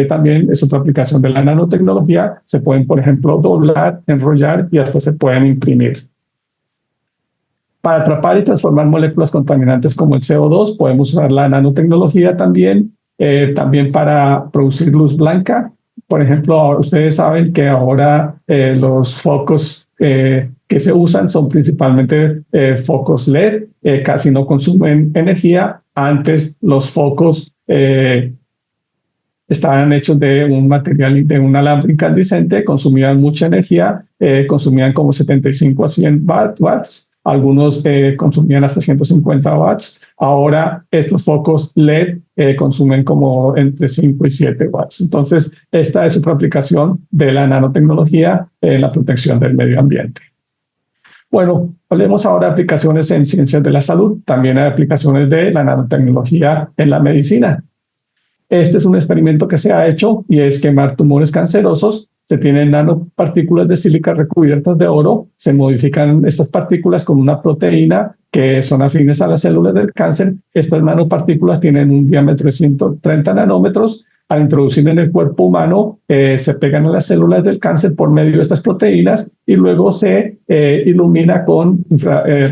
también es otra aplicación de la nanotecnología, se pueden, por ejemplo, doblar, enrollar y hasta se pueden imprimir. Para atrapar y transformar moléculas contaminantes como el CO2, podemos usar la nanotecnología también para producir luz blanca. Por ejemplo, ustedes saben que ahora los focos que se usan son principalmente focos LED, casi no consumen energía. Antes los focos estaban hechos de un material, de un alambre incandescente, consumían mucha energía, consumían como 75 a 100 watts. algunos consumían hasta 150 watts. Ahora estos focos LED consumen como entre 5 y 7 watts. Entonces, esta es otra aplicación de la nanotecnología en la protección del medio ambiente. Bueno, hablemos ahora de aplicaciones en ciencias de la salud. También hay aplicaciones de la nanotecnología en la medicina. Este es un experimento que se ha hecho y es quemar tumores cancerosos. Se tienen nanopartículas de sílica recubiertas de oro. Se modifican estas partículas con una proteína que son afines a las células del cáncer. Estas nanopartículas tienen un diámetro de 130 nanómetros. Al introducir en el cuerpo humano, se pegan a las células del cáncer por medio de estas proteínas y luego se ilumina con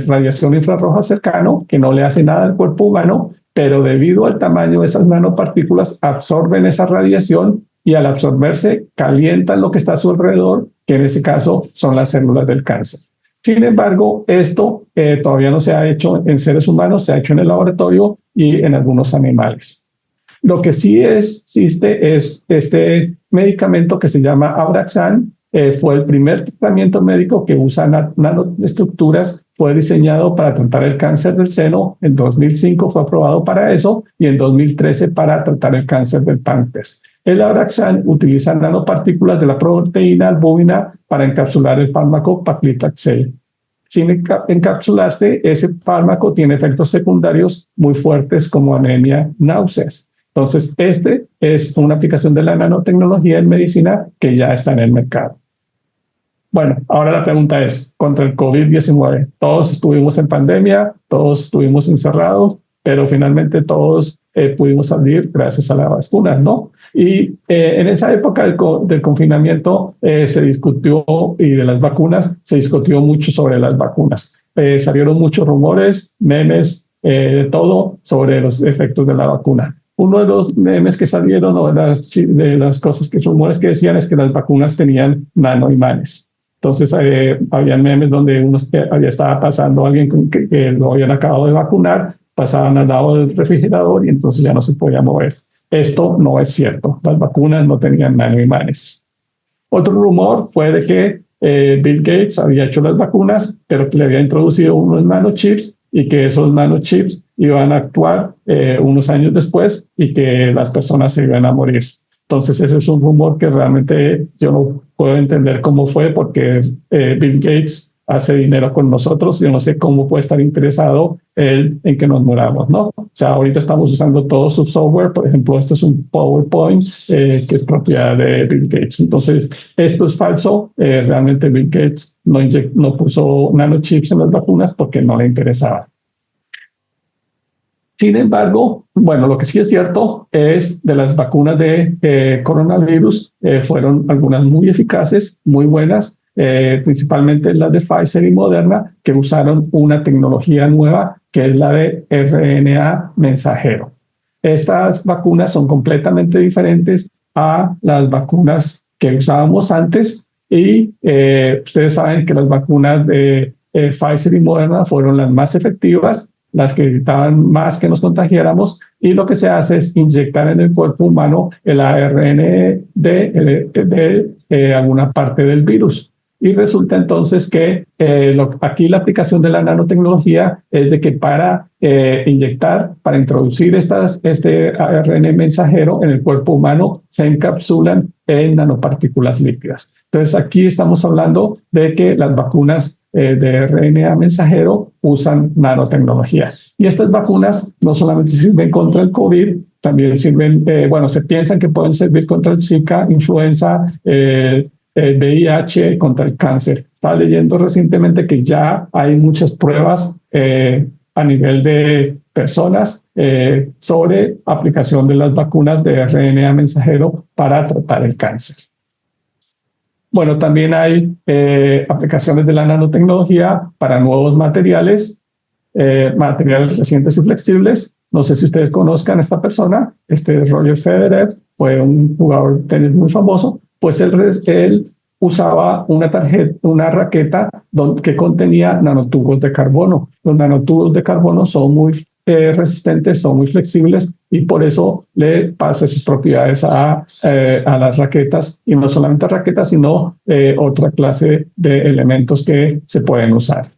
radiación infrarroja cercano, que no le hace nada al cuerpo humano, pero debido al tamaño de esas nanopartículas absorben esa radiación y al absorberse calientan lo que está a su alrededor, que en ese caso son las células del cáncer. Sin embargo, esto todavía no se ha hecho en seres humanos, se ha hecho en el laboratorio y en algunos animales. Lo que sí existe es este medicamento que se llama Abraxane. Fue el primer tratamiento médico que usa nanoestructuras. Fue diseñado para tratar el cáncer del seno. En 2005 fue aprobado para eso y en 2013 para tratar el cáncer del páncreas. El Abraxane utiliza nanopartículas de la proteína albúmina para encapsular el fármaco paclitaxel. Sin encapsularse, ese fármaco tiene efectos secundarios muy fuertes como anemia, náuseas. Entonces, este es una aplicación de la nanotecnología en medicina que ya está en el mercado. Bueno, ahora la pregunta es, contra el COVID-19, todos estuvimos en pandemia, todos estuvimos encerrados, pero finalmente todos pudimos salir gracias a las vacunas, ¿no? Y en esa época del confinamiento se discutió, y de las vacunas, se discutió mucho sobre las vacunas. Salieron muchos rumores, memes, de todo sobre los efectos de la vacuna. Uno de los memes que salieron, o de las cosas que rumores que decían, es que las vacunas tenían nanoimanes. Entonces, había memes donde estaba pasando alguien que lo habían acabado de vacunar, pasaban al lado del refrigerador y entonces ya no se podía mover. Esto no es cierto. Las vacunas no tenían nanoimanes. Otro rumor fue de que Bill Gates había hecho las vacunas, pero que le había introducido unos nanochips y que esos nanochips iban a actuar unos años después y que las personas se iban a morir. Entonces ese es un rumor que realmente yo no puedo entender cómo fue, porque Bill Gates hace dinero con nosotros. Yo no sé cómo puede estar interesado él en que nos muramos, ¿no? O sea, ahorita estamos usando todo su software. Por ejemplo, este es un PowerPoint que es propiedad de Bill Gates. Entonces, esto es falso. Realmente Bill Gates no puso nanochips en las vacunas porque no le interesaba. Sin embargo, bueno, lo que sí es cierto es de las vacunas de coronavirus, fueron algunas muy eficaces, muy buenas, principalmente las de Pfizer y Moderna, que usaron una tecnología nueva que es la de RNA mensajero. Estas vacunas son completamente diferentes a las vacunas que usábamos antes y ustedes saben que las vacunas de Pfizer y Moderna fueron las más efectivas, las que evitaban más que nos contagiáramos, y lo que se hace es inyectar en el cuerpo humano el ARN de alguna parte del virus. Y resulta entonces que aquí la aplicación de la nanotecnología es de que para inyectar, para introducir este ARN mensajero en el cuerpo humano, se encapsulan en nanopartículas lípidas. Entonces aquí estamos hablando de que las vacunas de RNA mensajero usan nanotecnología. Y estas vacunas no solamente sirven contra el COVID, también sirven, se piensan que pueden servir contra el Zika, influenza, VIH, contra el cáncer. Estaba leyendo recientemente que ya hay muchas pruebas a nivel de personas sobre aplicación de las vacunas de RNA mensajero para tratar el cáncer. Bueno, también hay aplicaciones de la nanotecnología para nuevos materiales, materiales recientes y flexibles. No sé si ustedes conozcan a esta persona. Este es Roger Federer, fue un jugador de tenis muy famoso. Pues él usaba una raqueta que contenía nanotubos de carbono. Los nanotubos de carbono son muy resistentes, son muy flexibles y por eso le pasa esas propiedades a las raquetas, y no solamente raquetas, sino otra clase de elementos que se pueden usar.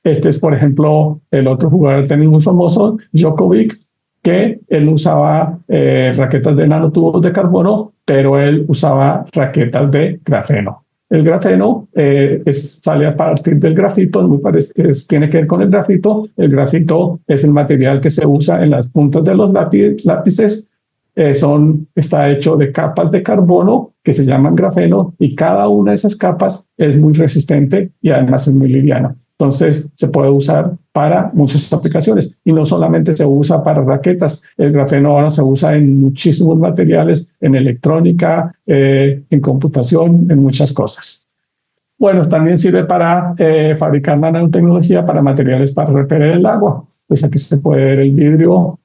Este es, por ejemplo, el otro jugador de tenis muy famoso, Djokovic, que él usaba raquetas de nanotubos de carbono, pero él usaba raquetas de grafeno. El grafeno sale a partir del grafito, muy tiene que ver con el grafito. El grafito es el material que se usa en las puntas de los lápices. Está hecho de capas de carbono que se llaman grafeno y cada una de esas capas es muy resistente y además es muy liviana. Entonces se puede usar para muchas aplicaciones y no solamente se usa para raquetas, el grafeno ahora se usa en muchísimos materiales, en electrónica, en computación, en muchas cosas. Bueno, también sirve para fabricar nanotecnología para materiales para repeler el agua. Pues aquí se puede ver el vidrio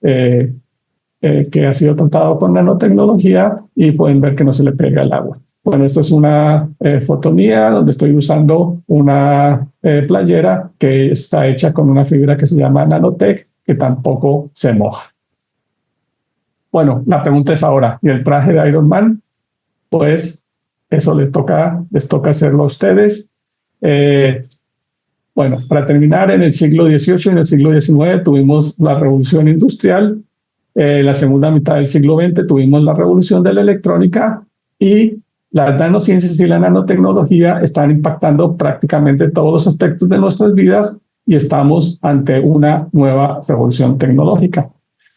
que ha sido tratado con nanotecnología y pueden ver que no se le pega el agua. Bueno, esto es una foto mía donde estoy usando una playera que está hecha con una fibra que se llama Nanotech, que tampoco se moja. Bueno, la pregunta es ahora, ¿y el traje de Iron Man? Pues eso les toca hacerlo a ustedes. Eh, bueno, para terminar, en el siglo XVIII y en el siglo XIX tuvimos la revolución industrial. La segunda mitad del siglo XX tuvimos la revolución de la electrónica y las nanociencias y la nanotecnología están impactando prácticamente todos los aspectos de nuestras vidas y estamos ante una nueva revolución tecnológica.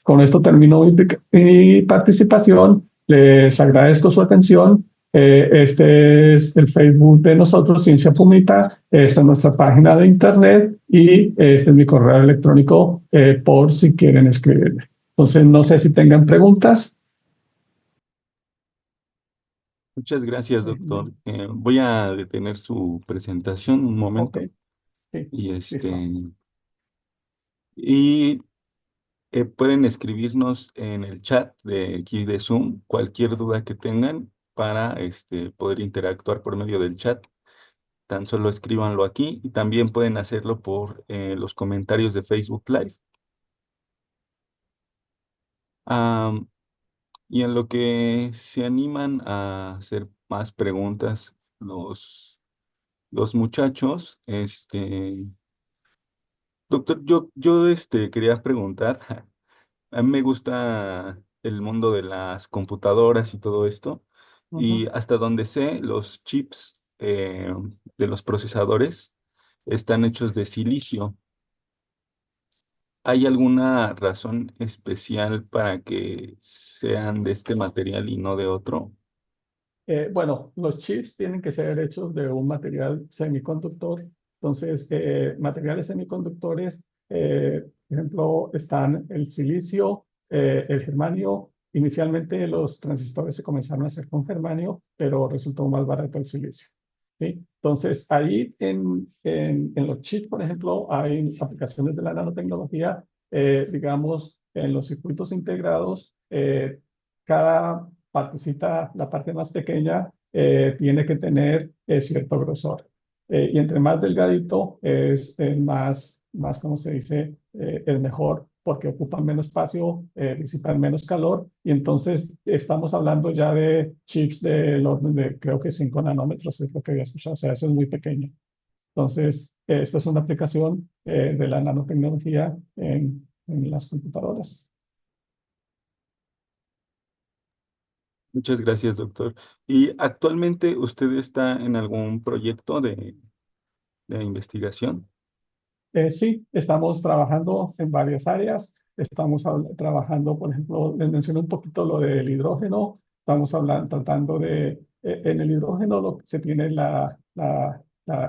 Con esto termino mi participación. Les agradezco su atención. Este es el Facebook de nosotros, Ciencia Pumita. Esta es nuestra página de internet y este es mi correo electrónico por si quieren escribirme. Entonces, no sé si tengan preguntas. Muchas gracias, doctor. Voy a detener su presentación un Ok, momento sí, y listo. y pueden escribirnos en el chat de aquí de Zoom cualquier duda que tengan para poder interactuar por medio del chat. Tan solo escríbanlo aquí y también pueden hacerlo por los comentarios de Facebook Live. Am, y en lo que se animan a hacer más preguntas los muchachos, doctor, yo quería preguntar, a mí me gusta el mundo de las computadoras y todo esto, Uh -huh. y hasta donde sé, los chips de los procesadores están hechos de silicio. ¿Hay alguna razón especial para que sean de este material y no de otro? Bueno, los chips tienen que ser hechos de un material semiconductor. Entonces, materiales semiconductores, por ejemplo, están el silicio, el germanio. Inicialmente los transistores se comenzaron a hacer con germanio, pero resultó más barato el silicio. ¿Sí? Entonces, ahí en los chips, por ejemplo, hay aplicaciones de la nanotecnología, digamos, en los circuitos integrados, cada partecita, la parte más pequeña, tiene que tener cierto grosor. Y entre más delgadito es más, ¿cómo se dice? Es mejor porque ocupan menos espacio, disipan menos calor. Y entonces estamos hablando ya de chips del orden de creo que 5 nanómetros, es lo que había escuchado. O sea, eso es muy pequeño. Entonces, esta es una aplicación de la nanotecnología en las computadoras. Muchas gracias, doctor. ¿Y actualmente usted está en algún proyecto de investigación? Sí, estamos trabajando en varias áreas. Estamos trabajando, por ejemplo, les mencioné un poquito lo del hidrógeno. Estamos hablando, tratando de, en el hidrógeno se tiene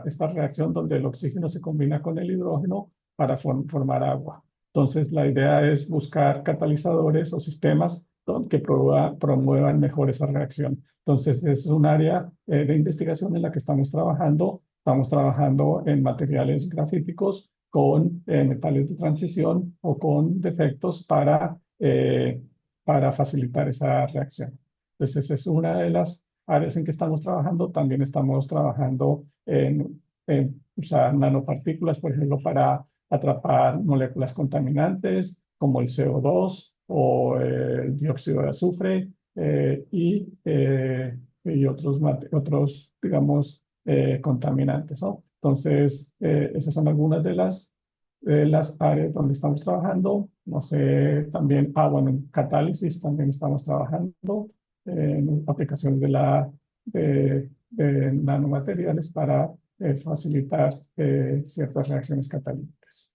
esta reacción donde el oxígeno se combina con el hidrógeno para formar agua. Entonces, la idea es buscar catalizadores o sistemas que promuevan mejor esa reacción. Entonces, es un área de investigación en la que estamos trabajando. Estamos trabajando en materiales grafíticos con metales de transición o con defectos para facilitar esa reacción. Entonces, esa es una de las áreas en que estamos trabajando. También estamos trabajando en usar nanopartículas, por ejemplo, para atrapar moléculas contaminantes como el CO2 o el dióxido de azufre y otros, digamos, contaminantes, ¿no? Entonces, esas son algunas de las áreas donde estamos trabajando. No sé, también, bueno, en catálisis también estamos trabajando en aplicaciones de nanomateriales para facilitar ciertas reacciones catalíticas.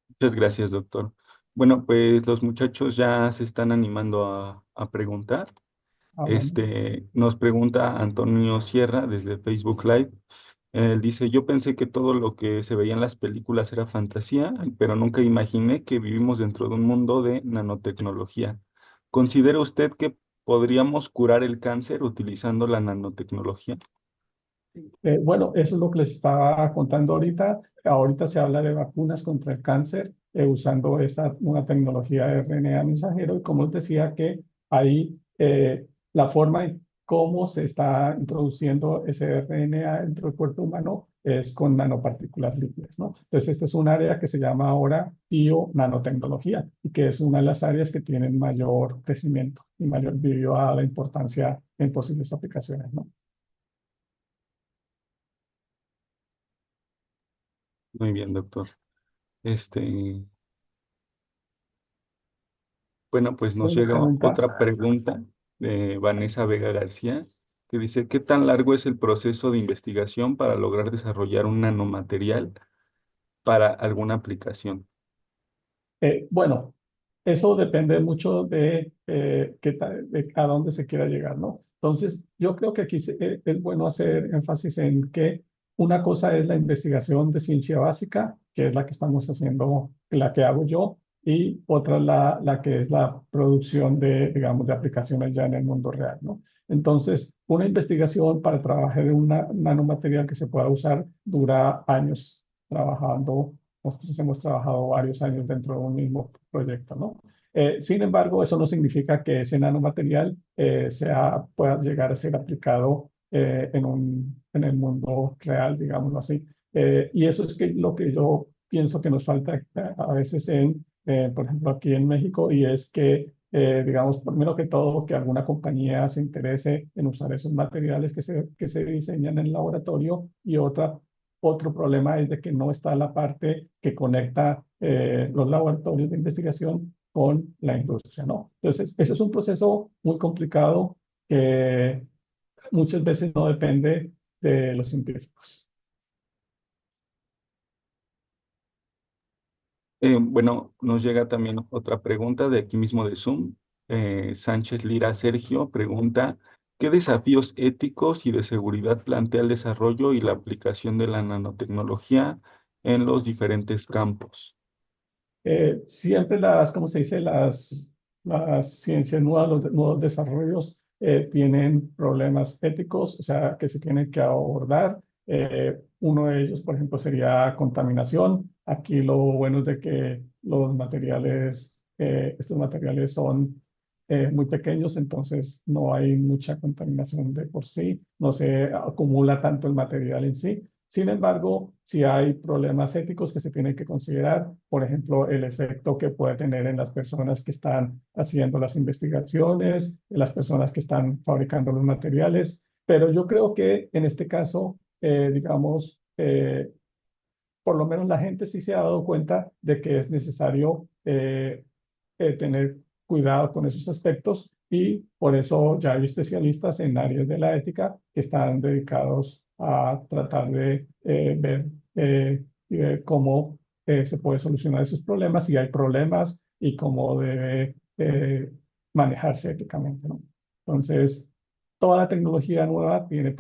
Muchas gracias, doctor. Bueno, pues los muchachos ya se están animando a preguntar. Bueno. Nos pregunta Antonio Sierra desde Facebook Live. Él dice, yo pensé que todo lo que se veía en las películas era fantasía, pero nunca imaginé que vivimos dentro de un mundo de nanotecnología. ¿Considera usted que podríamos curar el cáncer utilizando la nanotecnología? Bueno, eso es lo que les estaba contando ahorita. Ahorita se habla de vacunas contra el cáncer usando esta una tecnología de RNA mensajero y como les decía que ahí la forma en cómo se está introduciendo ese RNA dentro del cuerpo humano es con nanopartículas líquidas, ¿no? Entonces, este es un área que se llama ahora bio-nanotecnología y que es una de las áreas que tienen mayor crecimiento y mayor debido a la importancia en posibles aplicaciones, ¿no? Muy bien, doctor. Este, bueno, pues nos Una llega pregunta. otra pregunta de Vanessa Vega García, que dice, ¿qué tan largo es el proceso de investigación para lograr desarrollar un nanomaterial para alguna aplicación? Bueno, eso depende mucho de, de a dónde se quiera llegar, ¿no? Entonces, yo creo que aquí es bueno hacer énfasis en que una cosa es la investigación de ciencia básica, que es la que estamos haciendo, la que hago yo, y otra la que es la producción de, digamos, de aplicaciones ya en el mundo real, ¿no? Entonces, una investigación para trabajar en un nanomaterial que se pueda usar dura años trabajando. Nosotros hemos trabajado varios años dentro de un mismo proyecto, ¿no? Sin embargo, eso no significa que ese nanomaterial pueda llegar a ser aplicado en el mundo real, digámoslo así. Y eso es lo que yo pienso que nos falta a veces por ejemplo, aquí en México, y es que, digamos, primero que todo, que alguna compañía se interese en usar esos materiales que se diseñan en el laboratorio y otro problema es de que no está la parte que conecta los laboratorios de investigación con la industria, ¿no? Entonces, eso es un proceso muy complicado que muchas veces no depende de los científicos. Bueno, nos llega también otra pregunta de aquí mismo de Zoom. Sánchez Lira Sergio pregunta, ¿qué desafíos éticos y de seguridad plantea el desarrollo y la aplicación de la nanotecnología en los diferentes campos? Siempre ¿cómo se dice? Las ciencias nuevas, los nuevos desarrollos tienen problemas éticos, o sea, que se tienen que abordar. Uno de ellos, por ejemplo, sería contaminación. Aquí lo bueno es de que estos materiales son muy pequeños, entonces no hay mucha contaminación de por sí, no se acumula tanto el material en sí. Sin embargo, si hay problemas éticos que se tienen que considerar, por ejemplo, el efecto que puede tener en las personas que están haciendo las investigaciones, en las personas que están fabricando los materiales. Pero yo creo que en este caso, digamos, por lo menos la gente sí se ha dado cuenta de que es necesario tener cuidado con esos aspectos y por eso ya hay especialistas en áreas de la ética que están dedicados a tratar de y ver cómo se puede solucionar esos problemas, si hay problemas y cómo debe manejarse éticamente, ¿no? Entonces, toda la tecnología nueva tiene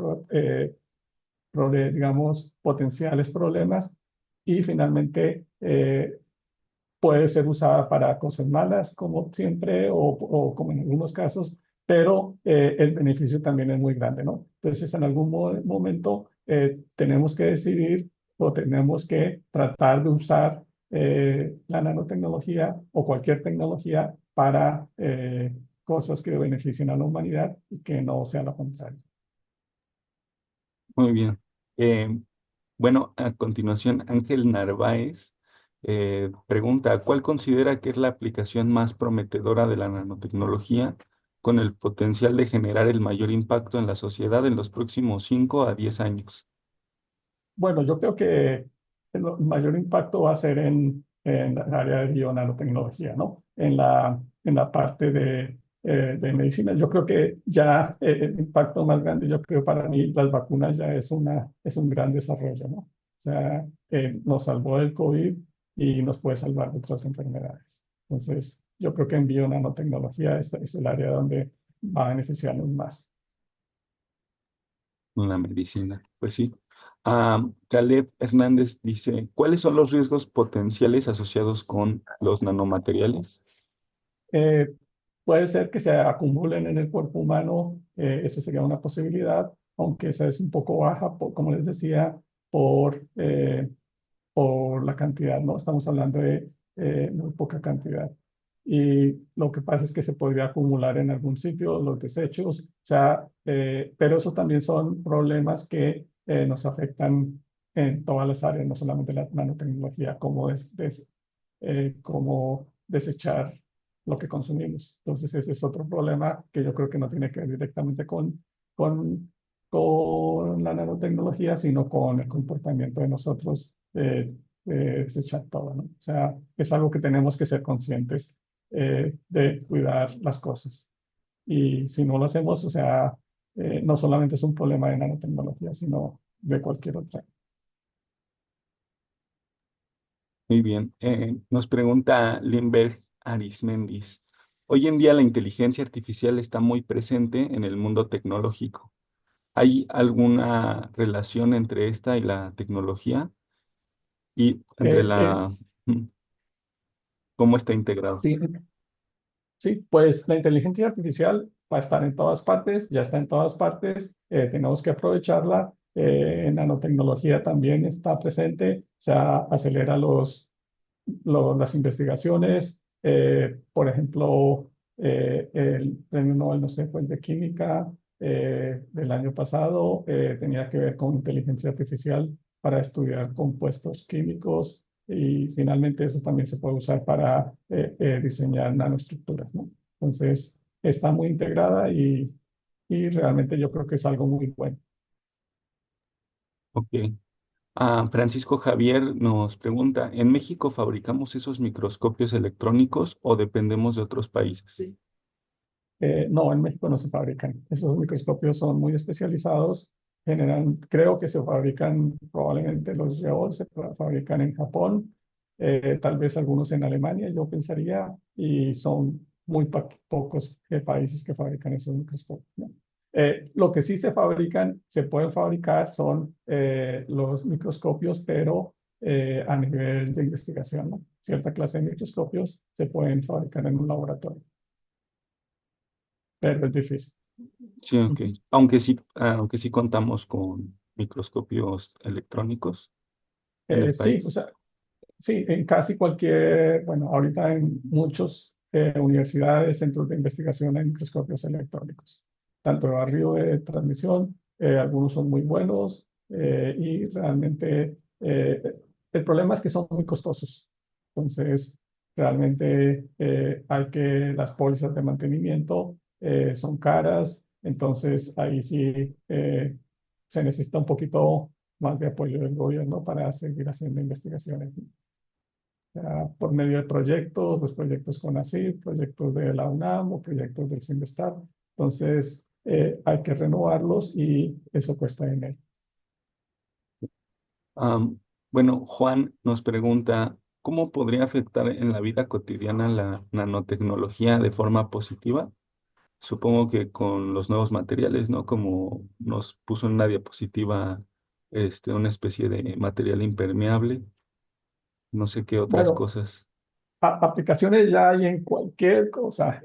digamos, potenciales problemas y finalmente puede ser usada para cosas malas, como siempre, o como en algunos casos, pero el beneficio también es muy grande, ¿no? Entonces, en algún momento tenemos que decidir o tenemos que tratar de usar la nanotecnología o cualquier tecnología para cosas que beneficien a la humanidad y que no sea lo contrario. Muy bien. Eh, bueno, a continuación, Ángel Narváez pregunta, ¿cuál considera que es la aplicación más prometedora de la nanotecnología con el potencial de generar el mayor impacto en la sociedad en los próximos 5 a 10 años? Bueno, yo creo que el mayor impacto va a ser en el área de bionanotecnología, ¿no? En la parte de medicina. Yo creo que ya el impacto más grande, yo creo para mí, las vacunas ya es un gran desarrollo, ¿no? O sea, nos salvó del COVID y nos puede salvar de otras enfermedades. Entonces, yo creo que en bionanotecnología es el área donde va a beneficiarnos más. En la medicina, pues sí. Caleb Hernández dice, ¿cuáles son los riesgos potenciales asociados con los nanomateriales? Eh, Puede ser que se acumulen en el cuerpo humano, esa sería una posibilidad, aunque esa es un poco baja, como les decía, por la cantidad, ¿no? Estamos hablando de muy poca cantidad. Y lo que pasa es que se podría acumular en algún sitio los desechos, o sea, pero eso también son problemas que nos afectan en todas las áreas, no solamente la nanotecnología, como desechar lo que consumimos. Entonces, ese es otro problema que yo creo que no tiene que ver directamente con, con la nanotecnología, sino con el comportamiento de nosotros de desechar todo, ¿no? O sea, es algo que tenemos que ser conscientes de cuidar las cosas. Y si no lo hacemos, o sea, no solamente es un problema de nanotecnología, sino de cualquier otra. Muy bien. Nos pregunta Lindbergh Arismendis. Hoy en día la inteligencia artificial está muy presente en el mundo tecnológico. ¿Hay alguna relación entre esta y la tecnología y entre Eh, eh, la... ¿Cómo está integrado? sí, sí, pues la inteligencia artificial va a estar en todas partes, ya está en todas partes, tenemos que aprovecharla. En nanotecnología también está presente, o sea, acelera las investigaciones. Por ejemplo, el premio Nobel, no sé, fue el de química del año pasado, tenía que ver con inteligencia artificial para estudiar compuestos químicos y finalmente eso también se puede usar para diseñar nanoestructuras, ¿no? Entonces, está muy integrada y realmente yo creo que es algo muy bueno. Ok. Francisco Javier nos pregunta, ¿en México fabricamos esos microscopios electrónicos o dependemos de otros países? Sí. No, en México no se fabrican. Esos microscopios son muy especializados. Creo que se fabrican, probablemente los Geol se fabrican en Japón, tal vez algunos en Alemania, yo pensaría, y son muy pocos países que fabrican esos microscopios, ¿no? Lo que sí se fabrican, se pueden fabricar son los microscopios, pero a nivel de investigación, ¿no? Cierta clase de microscopios se pueden fabricar en un laboratorio, pero es difícil. Sí, ok. Aunque sí contamos con microscopios electrónicos en el Sí, o país. sea, sí, en casi cualquier, bueno, ahorita en muchas universidades, centros de investigación hay microscopios electrónicos, tanto de barrio de transmisión, algunos son muy buenos y realmente el problema es que son muy costosos. Entonces, realmente las pólizas de mantenimiento son caras, entonces ahí sí se necesita un poquito más de apoyo del gobierno para seguir haciendo investigaciones, ¿no? Por medio de proyectos, los proyectos con CONACYT, proyectos de la UNAM o proyectos del CIMBESTAR. Entonces, hay que renovarlos y eso cuesta dinero. Am, bueno, Juan nos pregunta, ¿cómo podría afectar en la vida cotidiana la nanotecnología de forma positiva? Supongo que con los nuevos materiales, ¿no? Como nos puso en una diapositiva, una especie de material impermeable, no sé qué otras Bueno, cosas. aplicaciones ya hay en cualquier cosa,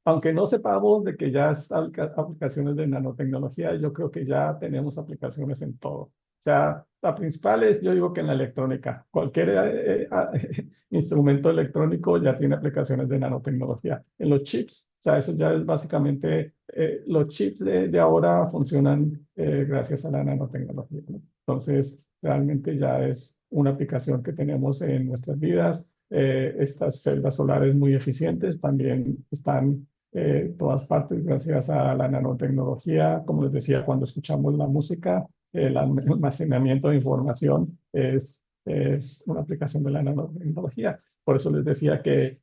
aunque no sepamos de que ya es aplicaciones de nanotecnología, yo creo que ya tenemos aplicaciones en todo. O sea, la principal es, yo digo que en la electrónica, cualquier instrumento electrónico ya tiene aplicaciones de nanotecnología. En los chips, o sea, eso ya es básicamente, los chips de ahora funcionan gracias a la nanotecnología, ¿no? Entonces, realmente ya es una aplicación que tenemos en nuestras vidas. Estas celdas solares muy eficientes también están todas partes gracias a la nanotecnología. Como les decía, cuando escuchamos la música, el almacenamiento de información es una aplicación de la nanotecnología. Por eso les decía que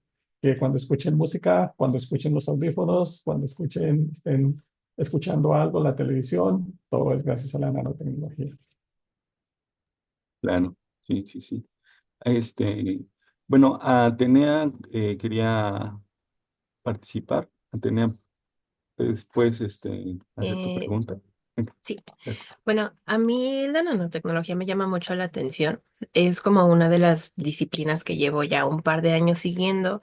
cuando escuchen música, cuando escuchen los audífonos, cuando estén escuchando algo, la televisión, todo es gracias a la nanotecnología. Claro, sí, sí, sí. Este, bueno, Atenea quería participar. Atenea, después hacer tu Eh, pregunta. sí, bueno, a mí la nanotecnología me llama mucho la atención. Es como una de las disciplinas que llevo ya un par de años siguiendo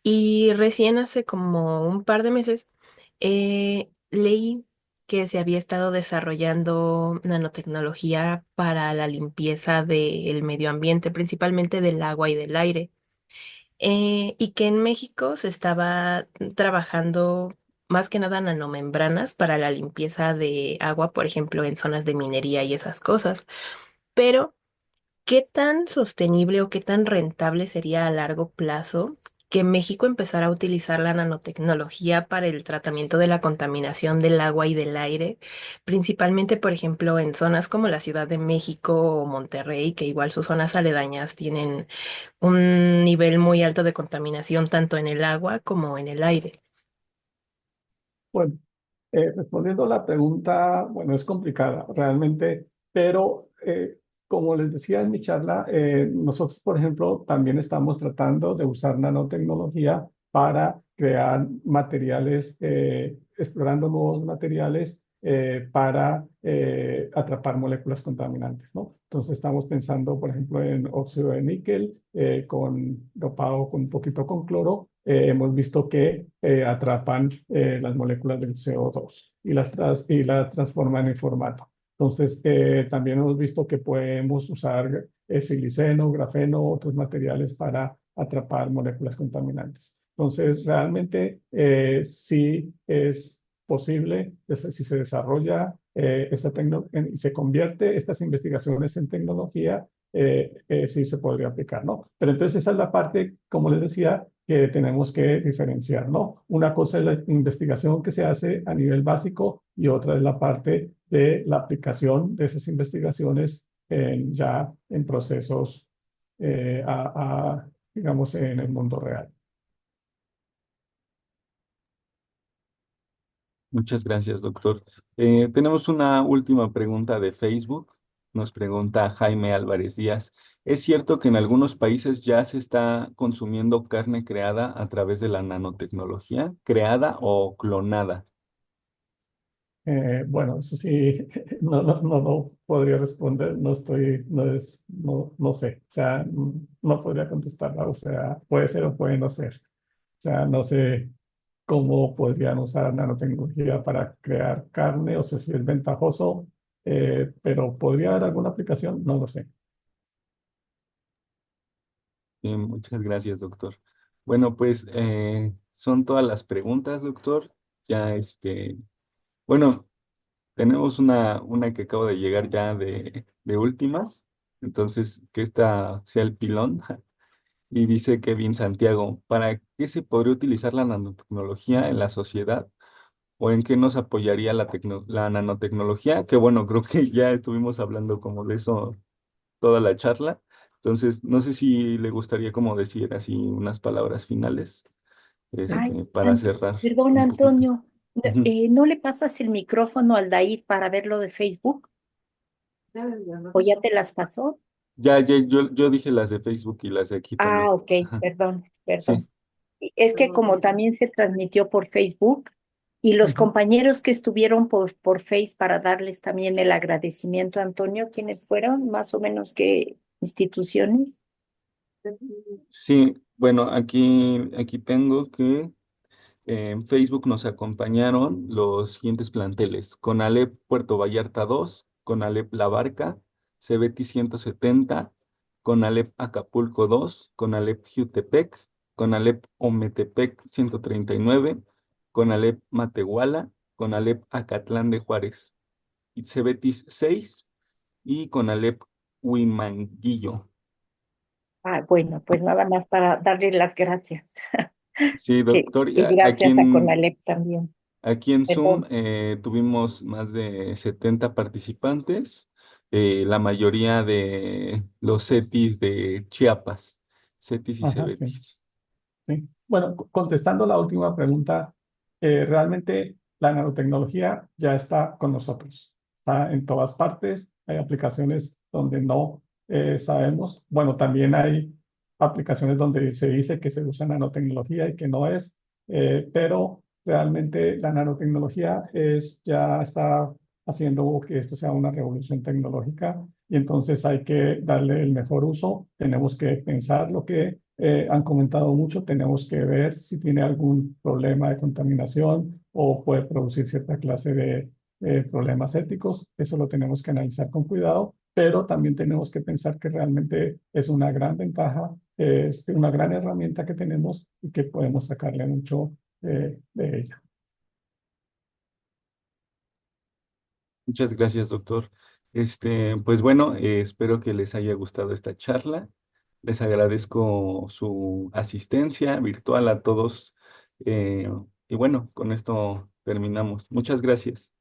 y recién hace como un par de meses leí que se había estado desarrollando nanotecnología para la limpieza del medio ambiente, principalmente del agua y del aire. Y que en México se estaba trabajando más que nada nanomembranas para la limpieza de agua, por ejemplo, en zonas de minería y esas cosas. Pero, ¿qué tan sostenible o qué tan rentable sería a largo plazo que México empezara a utilizar la nanotecnología para el tratamiento de la contaminación del agua y del aire, principalmente, por ejemplo, en zonas como la Ciudad de México o Monterrey, que igual sus zonas aledañas tienen un nivel muy alto de contaminación tanto en el agua como en el aire? Bueno, respondiendo a la pregunta, bueno, es complicada realmente, pero como les decía en mi charla, nosotros, por ejemplo, también estamos tratando de usar nanotecnología para crear materiales, explorando nuevos materiales para atrapar moléculas contaminantes, ¿no? Entonces estamos pensando, por ejemplo, en óxido de níquel con dopado con un poquito con cloro. Hemos visto que atrapan las moléculas del CO2 y y las transforman en formato. Entonces, también hemos visto que podemos usar siliceno, grafeno, otros materiales para atrapar moléculas contaminantes. Entonces, realmente sí es posible, si se desarrolla y se convierte estas investigaciones en tecnología, sí se podría aplicar, ¿no? Pero entonces esa es la parte, como les decía, que tenemos que diferenciar, ¿no? Una cosa es la investigación que se hace a nivel básico y otra es la parte de la aplicación de esas investigaciones ya en procesos, digamos, en el mundo real. Muchas gracias, doctor. Tenemos una última pregunta de Facebook. Nos pregunta Jaime Álvarez Díaz. ¿Es cierto que en algunos países ya se está consumiendo carne creada a través de la nanotecnología, creada o clonada? Bueno, eso sí, no podría responder, no sé, o sea, no podría contestarla, o sea, puede ser o puede no ser, o sea, no sé cómo podrían usar nanotecnología para crear carne, o sea, si es ventajoso, pero ¿podría haber alguna aplicación? No lo sé. Muchas gracias, doctor. Bueno, pues son todas las preguntas, doctor. Ya bueno, tenemos una que acabo de llegar ya de últimas. Entonces, que esta sea el pilón. Y dice Kevin Santiago, ¿para qué se podría utilizar la nanotecnología en la sociedad? ¿O en qué nos apoyaría la nanotecnología? Que bueno, creo que ya estuvimos hablando como de eso toda la charla. Entonces, no sé si le gustaría como decir así unas palabras finales, Ay, para cerrar perdón, un poquito. Antonio, Ujú. ¿no le pasas el micrófono al Dair para ver lo de Facebook? ¿O ya te las pasó? Ya, yo dije las de Facebook y las de aquí Ah, también. ok, Ajá. perdón, Sí, perdón. Es que como también se transmitió por Facebook y los Ujú. compañeros que estuvieron por Face para darles también el agradecimiento a Antonio, ¿quiénes fueron? Más o menos qué instituciones. sí, bueno, aquí tengo que en Facebook nos acompañaron los siguientes planteles: Conalep Puerto Vallarta 2, Conalep La Barca, Cebeti 170, Conalep Acapulco 2, Conalep Jutepec, Conalep Ometepec 139, Conalep Matehuala, Conalep Acatlán de Juárez, y Cebetis 6 y Conalep Huimanguillo. Ah, bueno, pues nada más para darles las gracias. Sí, doctor, Y gracias a Conalep también. aquí en De Zoom todo. tuvimos más de 70 participantes, la mayoría de los CETIS de Chiapas, CETIS y Ajá, sí. CEBETIS. Sí. Bueno, contestando la última pregunta, realmente la nanotecnología ya está con nosotros. Está en todas partes. Hay aplicaciones donde no sabemos. Bueno, también hay aplicaciones donde se dice que se usa nanotecnología y que no es, pero realmente la nanotecnología ya está haciendo que esto sea una revolución tecnológica y entonces hay que darle el mejor uso. Tenemos que pensar lo que han comentado mucho, tenemos que ver si tiene algún problema de contaminación o puede producir cierta clase de problemas éticos. Eso lo tenemos que analizar con cuidado, pero también tenemos que pensar que realmente es una gran ventaja, es una gran herramienta que tenemos y que podemos sacarle mucho de ella. Muchas gracias, doctor. Pues bueno, espero que les haya gustado esta charla. Les agradezco su asistencia virtual a todos. Y bueno, con esto terminamos. Muchas gracias.